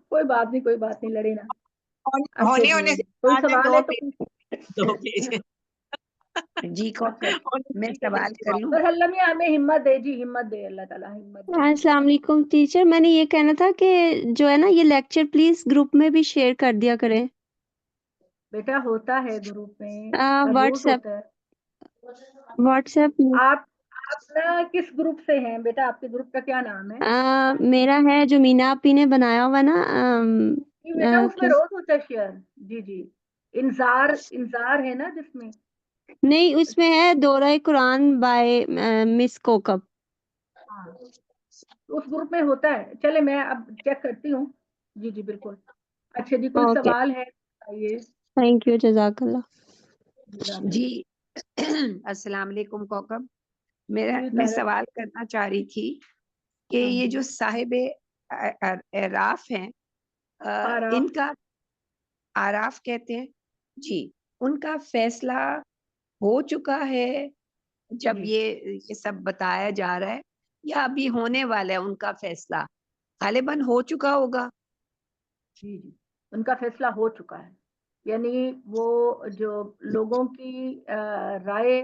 کوئی بات نہیں لڑے نا. اچھا ہونے جی، ہونے سے کوئی بات ہے، سوال دو ہے تو پیج جی کو میں سوال کر لوں؟ بس اللہ میاں ہمیں ہمت دے جی، ہمت دے اللہ تعالیٰ، ہمت دے. السلام علیکم ٹیچر، میں نے یہ کہنا تھا کہ جو ہے نا یہ لیکچر پلیز گروپ میں بھی شیئر کر دیا کریں. بیٹا ہوتا ہے گروپ میں، ہر روز ہوتا ہے. واٹس ایپ آپ نا کس گروپ سے ہیں بیٹا؟ آپ کے گروپ کا کیا نام ہے؟ میرا ہے جو مینا آپی نے بنایا ہوا نا. جی بیٹا اس میں روز ہوتا ہے شیئر. جی جی، انذار ہے نا جس میں. نہیں، اس میں ہے دورہ قرآن بائی مس کوکب. ہاں اس گروپ میں ہوتا ہے. چلے میں اب چیک کرتی ہوں. جی جی بالکل. اچھا جی، کوئی اوکے، سوال ہے بتائیے. تھینک یو، جزاک اللہ. جی السلام علیکم کوکب. میں جی سوال کرنا چاہ رہی تھی کہ یہ جو صاحب اعراف ہیں ان کا آراف کہتے ہیں جی، ان کا فیصلہ ہو چکا ہے جب یہ سب بتایا جا رہا ہے، یا ابھی ہونے والا ہے ان کا فیصلہ؟ غالباً ہو چکا ہوگا. جی جی، ان کا فیصلہ ہو چکا ہے. یعنی وہ جو لوگوں کی رائے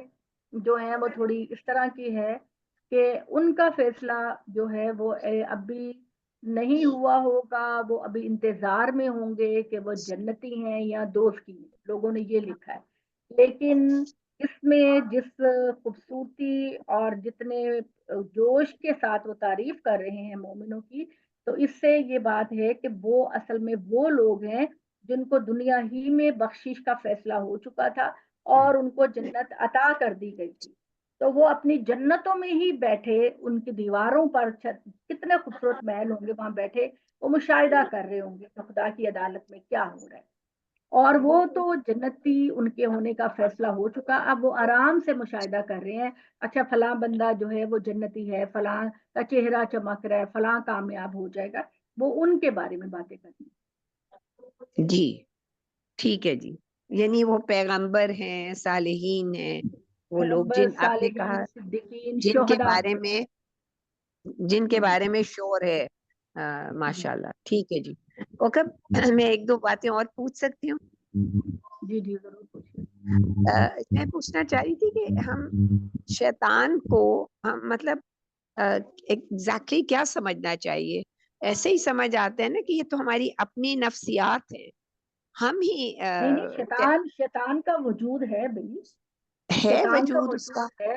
جو ہے وہ تھوڑی اس طرح کی ہے کہ ان کا فیصلہ جو ہے وہ ابھی نہیں ہوا ہوگا. وہ ابھی انتظار میں ہوں گے کہ وہ جنتی ہیں یا دوزخی ہیں. لوگوں نے یہ لکھا ہے. لیکن اس میں جس خوبصورتی اور جتنے جوش کے ساتھ وہ تعریف کر رہے ہیں مومنوں کی، تو اس سے یہ بات ہے کہ وہ اصل میں وہ لوگ ہیں جن کو دنیا ہی میں بخشش کا فیصلہ ہو چکا تھا اور ان کو جنت عطا کر دی گئی تھی. تو وہ اپنی جنتوں میں ہی بیٹھے، ان کی دیواروں پر کتنے خوبصورت محل ہوں گے، وہاں بیٹھے وہ مشاہدہ کر رہے ہوں گے کہ خدا کی عدالت میں کیا ہو رہا ہے. اور وہ تو جنتی ان کے ہونے کا فیصلہ ہو چکا. اب وہ آرام سے مشاہدہ کر رہے ہیں، اچھا فلاں بندہ جو ہے وہ جنتی ہے، فلاں کا چہرہ چمک رہا ہے، فلاں کامیاب ہو جائے گا. وہ ان کے بارے میں باتیں کرنی. جی ٹھیک ہے جی. یعنی وہ پیغمبر ہیں، صالحین ہیں، وہ لوگ جن آپ نے کہا جن کے بارے میں شور ہے. ماشاء اللہ. ٹھیک ہے جی. کوکب میں ایک دو باتیں اور پوچھ سکتی ہوں؟ جی جی ضرور پوچھیے. میں پوچھنا چاہ رہی تھی کہ ہم شیطان کو مطلب ایگزیکٹلی کیا سمجھنا چاہیے؟ ایسے ہی سمجھ آتے ہیں نا کہ یہ تو ہماری اپنی نفسیات ہے، ہم ہی نہیں، شیطان کا وجود ہے بھائی، ہے شیطان کا وجود اس کا. وجود ہے.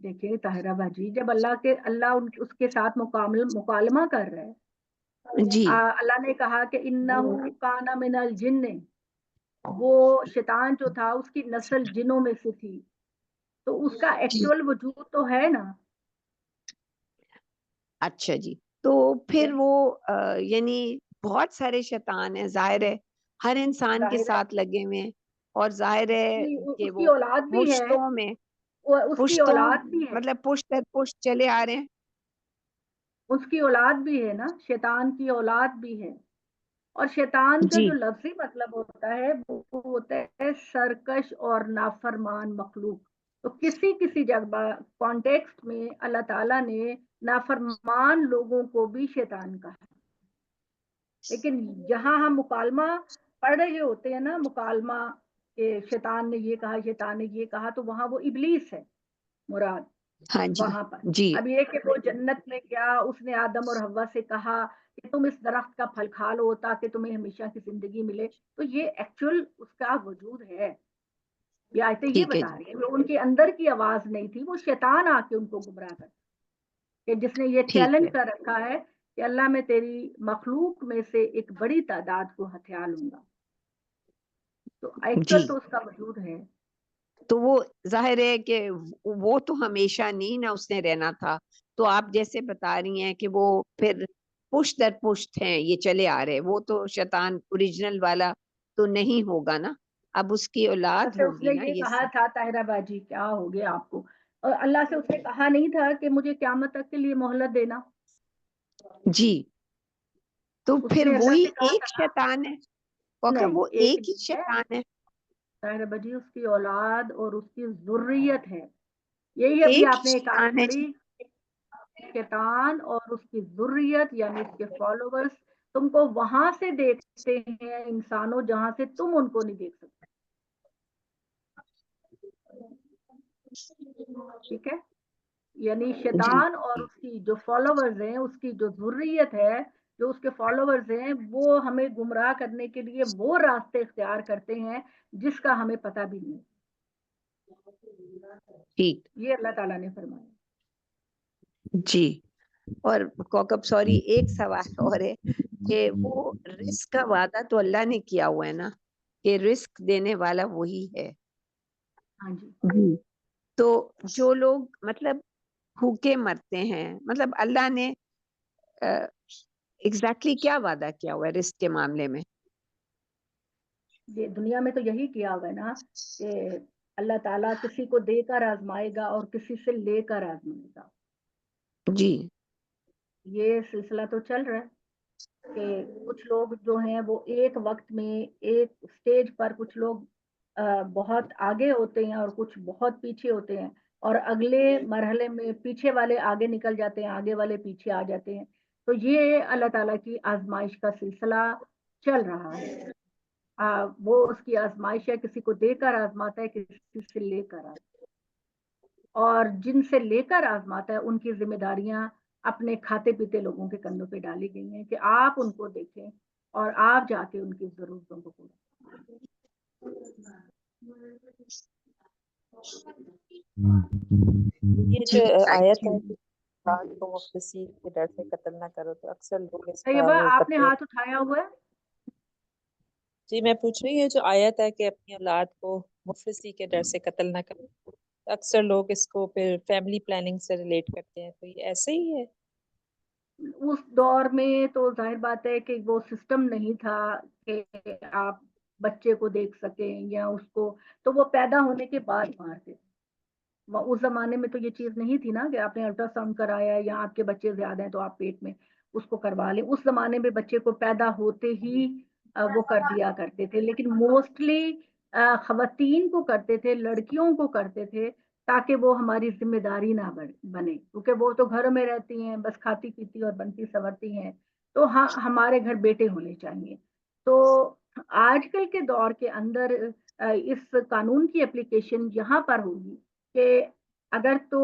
دیکھیے طاہرہ باجی، جب اللہ اس کے ساتھ مکالمہ کر رہا ہے. جی اللہ نے کہا کہ انہ کان من الجن، وہ شیطان جو تھا اس کی نسل جنوں میں سے تھی. تو اس کا ایکچوئل وجود تو ہے نا. اچھا جی. تو پھر وہ یعنی بہت سارے شیطان ہیں، ظاہر ہے ہر انسان کے ساتھ لگے ہوئے ہیں، اور ظاہر ہے کہ اس کی وہ اولاد بھی ہے، پشتوں میں اس کی اولاد بھی ہے، مطلب پشت در پشت چلے آ رہے ہیں. اس کی اولاد بھی ہے نا، شیطان کی اولاد بھی ہے. اور شیطان کا جی جو لفظی مطلب ہوتا ہے وہ ہوتا ہے سرکش اور نافرمان مخلوق. تو کسی جگہ کانٹیکسٹ میں اللہ تعالیٰ نے نافرمان لوگوں کو بھی شیطان کہا. لیکن جہاں ہم مکالمہ پڑھ رہے ہوتے ہیں نا، مکالمہ کہ شیطان نے یہ کہا، شیطان نے یہ کہا، تو وہاں وہ ابلیس ہے مراد. ہاں جی وہاں پر جی اب یہ کہ وہ جنت میں گیا، اس نے آدم اور حوا سے کہا کہ تم اس درخت کا پھل کھا لو تاکہ تمہیں ہمیشہ کی زندگی ملے. تو یہ ایکچوئل اس کا وجود ہے. یہ آیتیں یہ ٹھیک ہے بتا جی. رہی ہیں وہ ان کے اندر کی آواز نہیں تھی، وہ شیطان آ کے ان کو گمراہ کر، کہ جس نے یہ ٹھیک ہے چیلنج کر رکھا ہے کہ اللہ میں تیری مخلوق میں سے ایک بڑی تعداد کو ہتھیار لوں گا. تو ایکچوئل جی. تو اس کا وجود ہے. تو وہ ظاہر ہے کہ وہ تو ہمیشہ نہیں نا اس نے رہنا تھا. تو آپ جیسے بتا رہی ہیں کہ وہ پھر پشت در پشت ہیں، یہ چلے آ رہے، وہ تو شیطان اوریجنل والا تو نہیں ہوگا نا، اب اس کی اولاد سے اس ہوگی نے نا. یہ یہ کہا تھا طاہرہ باجی، کیا ہو گیا آپ کو؟ اور اللہ سے اس نے کہا نہیں تھا کہ مجھے قیامت تک کے لیے مہلت دینا. جی. تو اس پھر نے اللہ وہی سے کہا ایک تھا شیطان ہے، نہیں، وہ ایک ایک ہی نہیں ہے شیطان ہے. طاہرہ باجی، اس کی اولاد اور اس کی ذریت ہے. یہی ابھی ایک ہی آپ نے ایک آیت شیطان ہے جی. پڑھی، شیطان اور اس کی ذریت یعنی اس کے فالوورز تم کو وہاں سے دیکھتے ہیں انسانوں، جہاں سے تم ان کو نہیں دیکھ سکتے. ٹھیک ہے, یعنی شیطان اور اس کی جو فالوورز ہیں, اس کی جو ذریت ہے, جو اس کے فالوورز ہیں, وہ ہمیں گمراہ کرنے کے لیے وہ راستے اختیار کرتے ہیں جس کا ہمیں پتہ بھی نہیں. ٹھیک یہ اللہ تعالیٰ نے فرمایا. جی. اور کوکب سوری ایک سوال اور ہے کہ وہ رزق کا وعدہ تو اللہ نے کیا ہوا ہے نا, کہ رزق دینے والا وہی ہے. ہاں جی, تو جو لوگ مطلب بھوکے مرتے ہیں, مطلب اللہ نے ایگزیکٹلی کیا وعدہ کیا ہوا ہے رزق کے معاملے میں؟ یہ دنیا میں تو یہی کیا ہوا ہے نا کہ اللہ تعالیٰ کسی کو دے کر آزمائے گا اور کسی سے لے کر آزمائے گا. جی یہ سلسلہ تو چل رہا ہے کہ کچھ لوگ جو ہیں وہ ایک وقت میں ایک سٹیج پر, کچھ لوگ بہت آگے ہوتے ہیں اور کچھ بہت پیچھے ہوتے ہیں, اور اگلے مرحلے میں پیچھے والے آگے نکل جاتے ہیں, آگے والے پیچھے آ جاتے ہیں. تو یہ اللہ تعالیٰ کی آزمائش کا سلسلہ چل رہا ہے. وہ اس کی آزمائش ہے, کسی کو دے کر آزماتا ہے, کسی سے لے کر آزماتا ہے. اور جن سے لے کر آزماتا ہے ان کی ذمہ داریاں اپنے کھاتے پیتے لوگوں کے کندھوں پہ ڈالی گئی ہیں کہ آپ ان کو دیکھیں اور آپ جا کے ان کی ضرورتوں کو پورا کریں. یہ جو آیت ہے کہ اولاد کو مفلسی کے ڈر سے قتل نہ کرو, تو اکثر لوگ اس کا طیبہ, وہ آپ نے کرتے ہیں. ہاتھ اٹھایا ہوا ہے. جی میں پوچھ رہی ہوں, یہ جو آیت ہے کہ اپنی اولاد کو مفلسی کے ڈر سے قتل نہ کرو, تو اکثر لوگ اس کو پھر فیملی پلاننگ سے ریلیٹ کرتے ہیں, تو یہ ایسے ہی ہے؟ اس دور میں تو ظاہر بات ہے کہ وہ سسٹم نہیں تھا کہ آپ بچے کو دیکھ سکیں یا اس کو, تو وہ پیدا ہونے کے بعد مارتے. اس زمانے میں تو یہ چیز نہیں تھی نا کہ آپ نے الٹرا ساؤنڈ کرایا یا آپ کے بچے زیادہ ہیں تو آپ پیٹ میں اس کو کروا لیں. اس زمانے میں بچے کو پیدا ہوتے ہی وہ کر دیا کرتے تھے, لیکن موسٹلی خواتین کو کرتے تھے, لڑکیوں کو کرتے تھے, تاکہ وہ ہماری ذمہ داری نہ بنے, کیونکہ وہ تو گھروں میں رہتی ہیں, بس کھاتی پیتی اور بنتی سنورتی ہیں, تو ہاں ہمارے گھر بیٹے ہونے چاہیے. تو آج کل کے دور کے اندر اس قانون کی اپلیکیشن یہاں پر ہوگی کہ اگر تو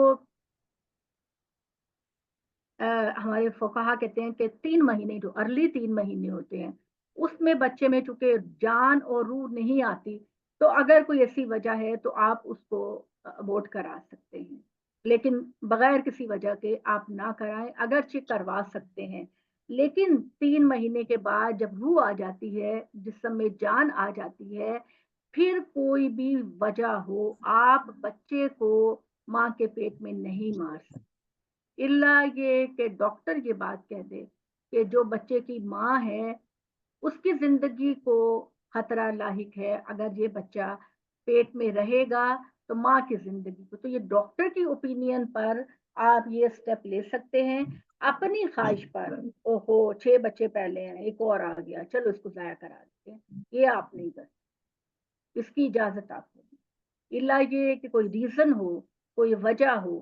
ہمارے فقہا کہتے ہیں کہ 3 مہینے جو ارلی 3 مہینے ہوتے ہیں, اس میں بچے میں چونکہ جان اور روح نہیں آتی, تو اگر کوئی ایسی وجہ ہے تو آپ اس کو ابورٹ کرا سکتے ہیں, لیکن بغیر کسی وجہ کے آپ نہ کرائیں, اگرچہ کروا سکتے ہیں. لیکن 3 مہینے کے بعد جب روح آ جاتی ہے, جسم میں جان آ جاتی ہے, پھر کوئی بھی وجہ ہو آپ بچے کو ماں کے پیٹ میں نہیں مار سکتے, الا یہ کہ ڈاکٹر یہ بات کہہ دے کہ جو بچے کی ماں ہے اس کی زندگی کو خطرہ لاحق ہے, اگر یہ بچہ پیٹ میں رہے گا تو ماں کی زندگی کو. تو یہ ڈاکٹر کی اوپینین پر آپ یہ سٹیپ لے سکتے ہیں. اپنی خواہش پر اوہو 6 بچے پہلے ہیں, ایک اور آ گیا, چلو اس کو ضائع کرا دیتے ہیں, یہ آپ نہیں کر سکتے, اس کی اجازت آپ کو نہیں, الا یہ کہ کوئی ریزن ہو, کوئی وجہ ہو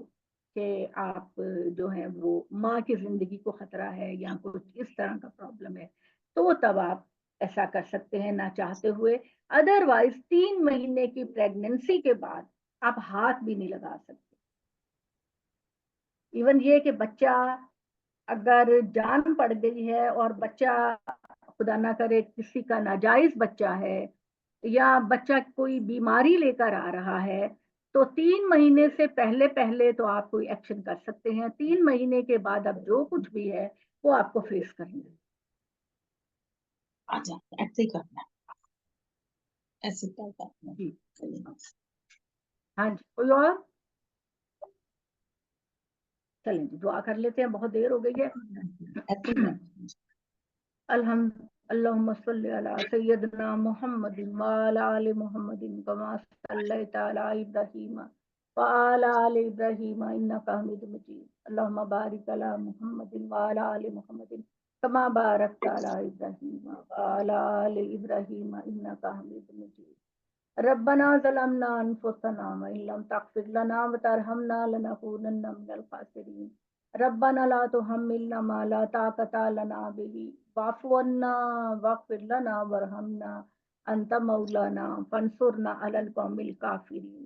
کہ آپ جو ہیں وہ ماں کی زندگی کو خطرہ ہے یا کچھ اس طرح کا پرابلم ہے, تو تب آپ ایسا کر سکتے ہیں نہ چاہتے ہوئے. ادروائز 3 مہینے کی پریگننسی کے بعد آپ ہاتھ بھی نہیں لگا سکتے. ایون یہ کہ بچہ اگر جان پڑ گئی ہے اور بچہ خدا نہ کرے کسی کا ناجائز بچہ ہے یا بچہ کوئی بیماری لے کر آ رہا ہے, تو 3 مہینے سے پہلے تو آپ کوئی ایکشن کر سکتے ہیں. 3 مہینے کے بعد اب جو کچھ بھی ہے وہ آپ کو فیس کرنا ہے. اچھا ایسے ہی کرنا ہے, ایسے کیا کرنا ہے. جی چلیے. ہاں جی, کوئی اور؟ چلیں جی دعا کر لیتے ہیں, بہت دیر ہو گئی ہے. ایسے ہی کرنا ہے. الحمد اللهم صل على سيدنا محمد وعلى آل محمد كما صليت على إبراهيم وعلى آل إبراهيم إنك حميد مجيد. اللهم بارك على محمد وعلى آل محمد كما باركت على إبراهيم وعلى آل إبراهيم إنك حميد مجيد. ربنا ظلمنا أنفسنا وإن لم تغفر لنا وترحمنا لنكونن من الخاسرين. ربنا لا تحملنا ما لا طاقة لنا به واعف عنا واغفر لنا وارحمنا أنت مولانا فانصرنا على القوم الكافرين.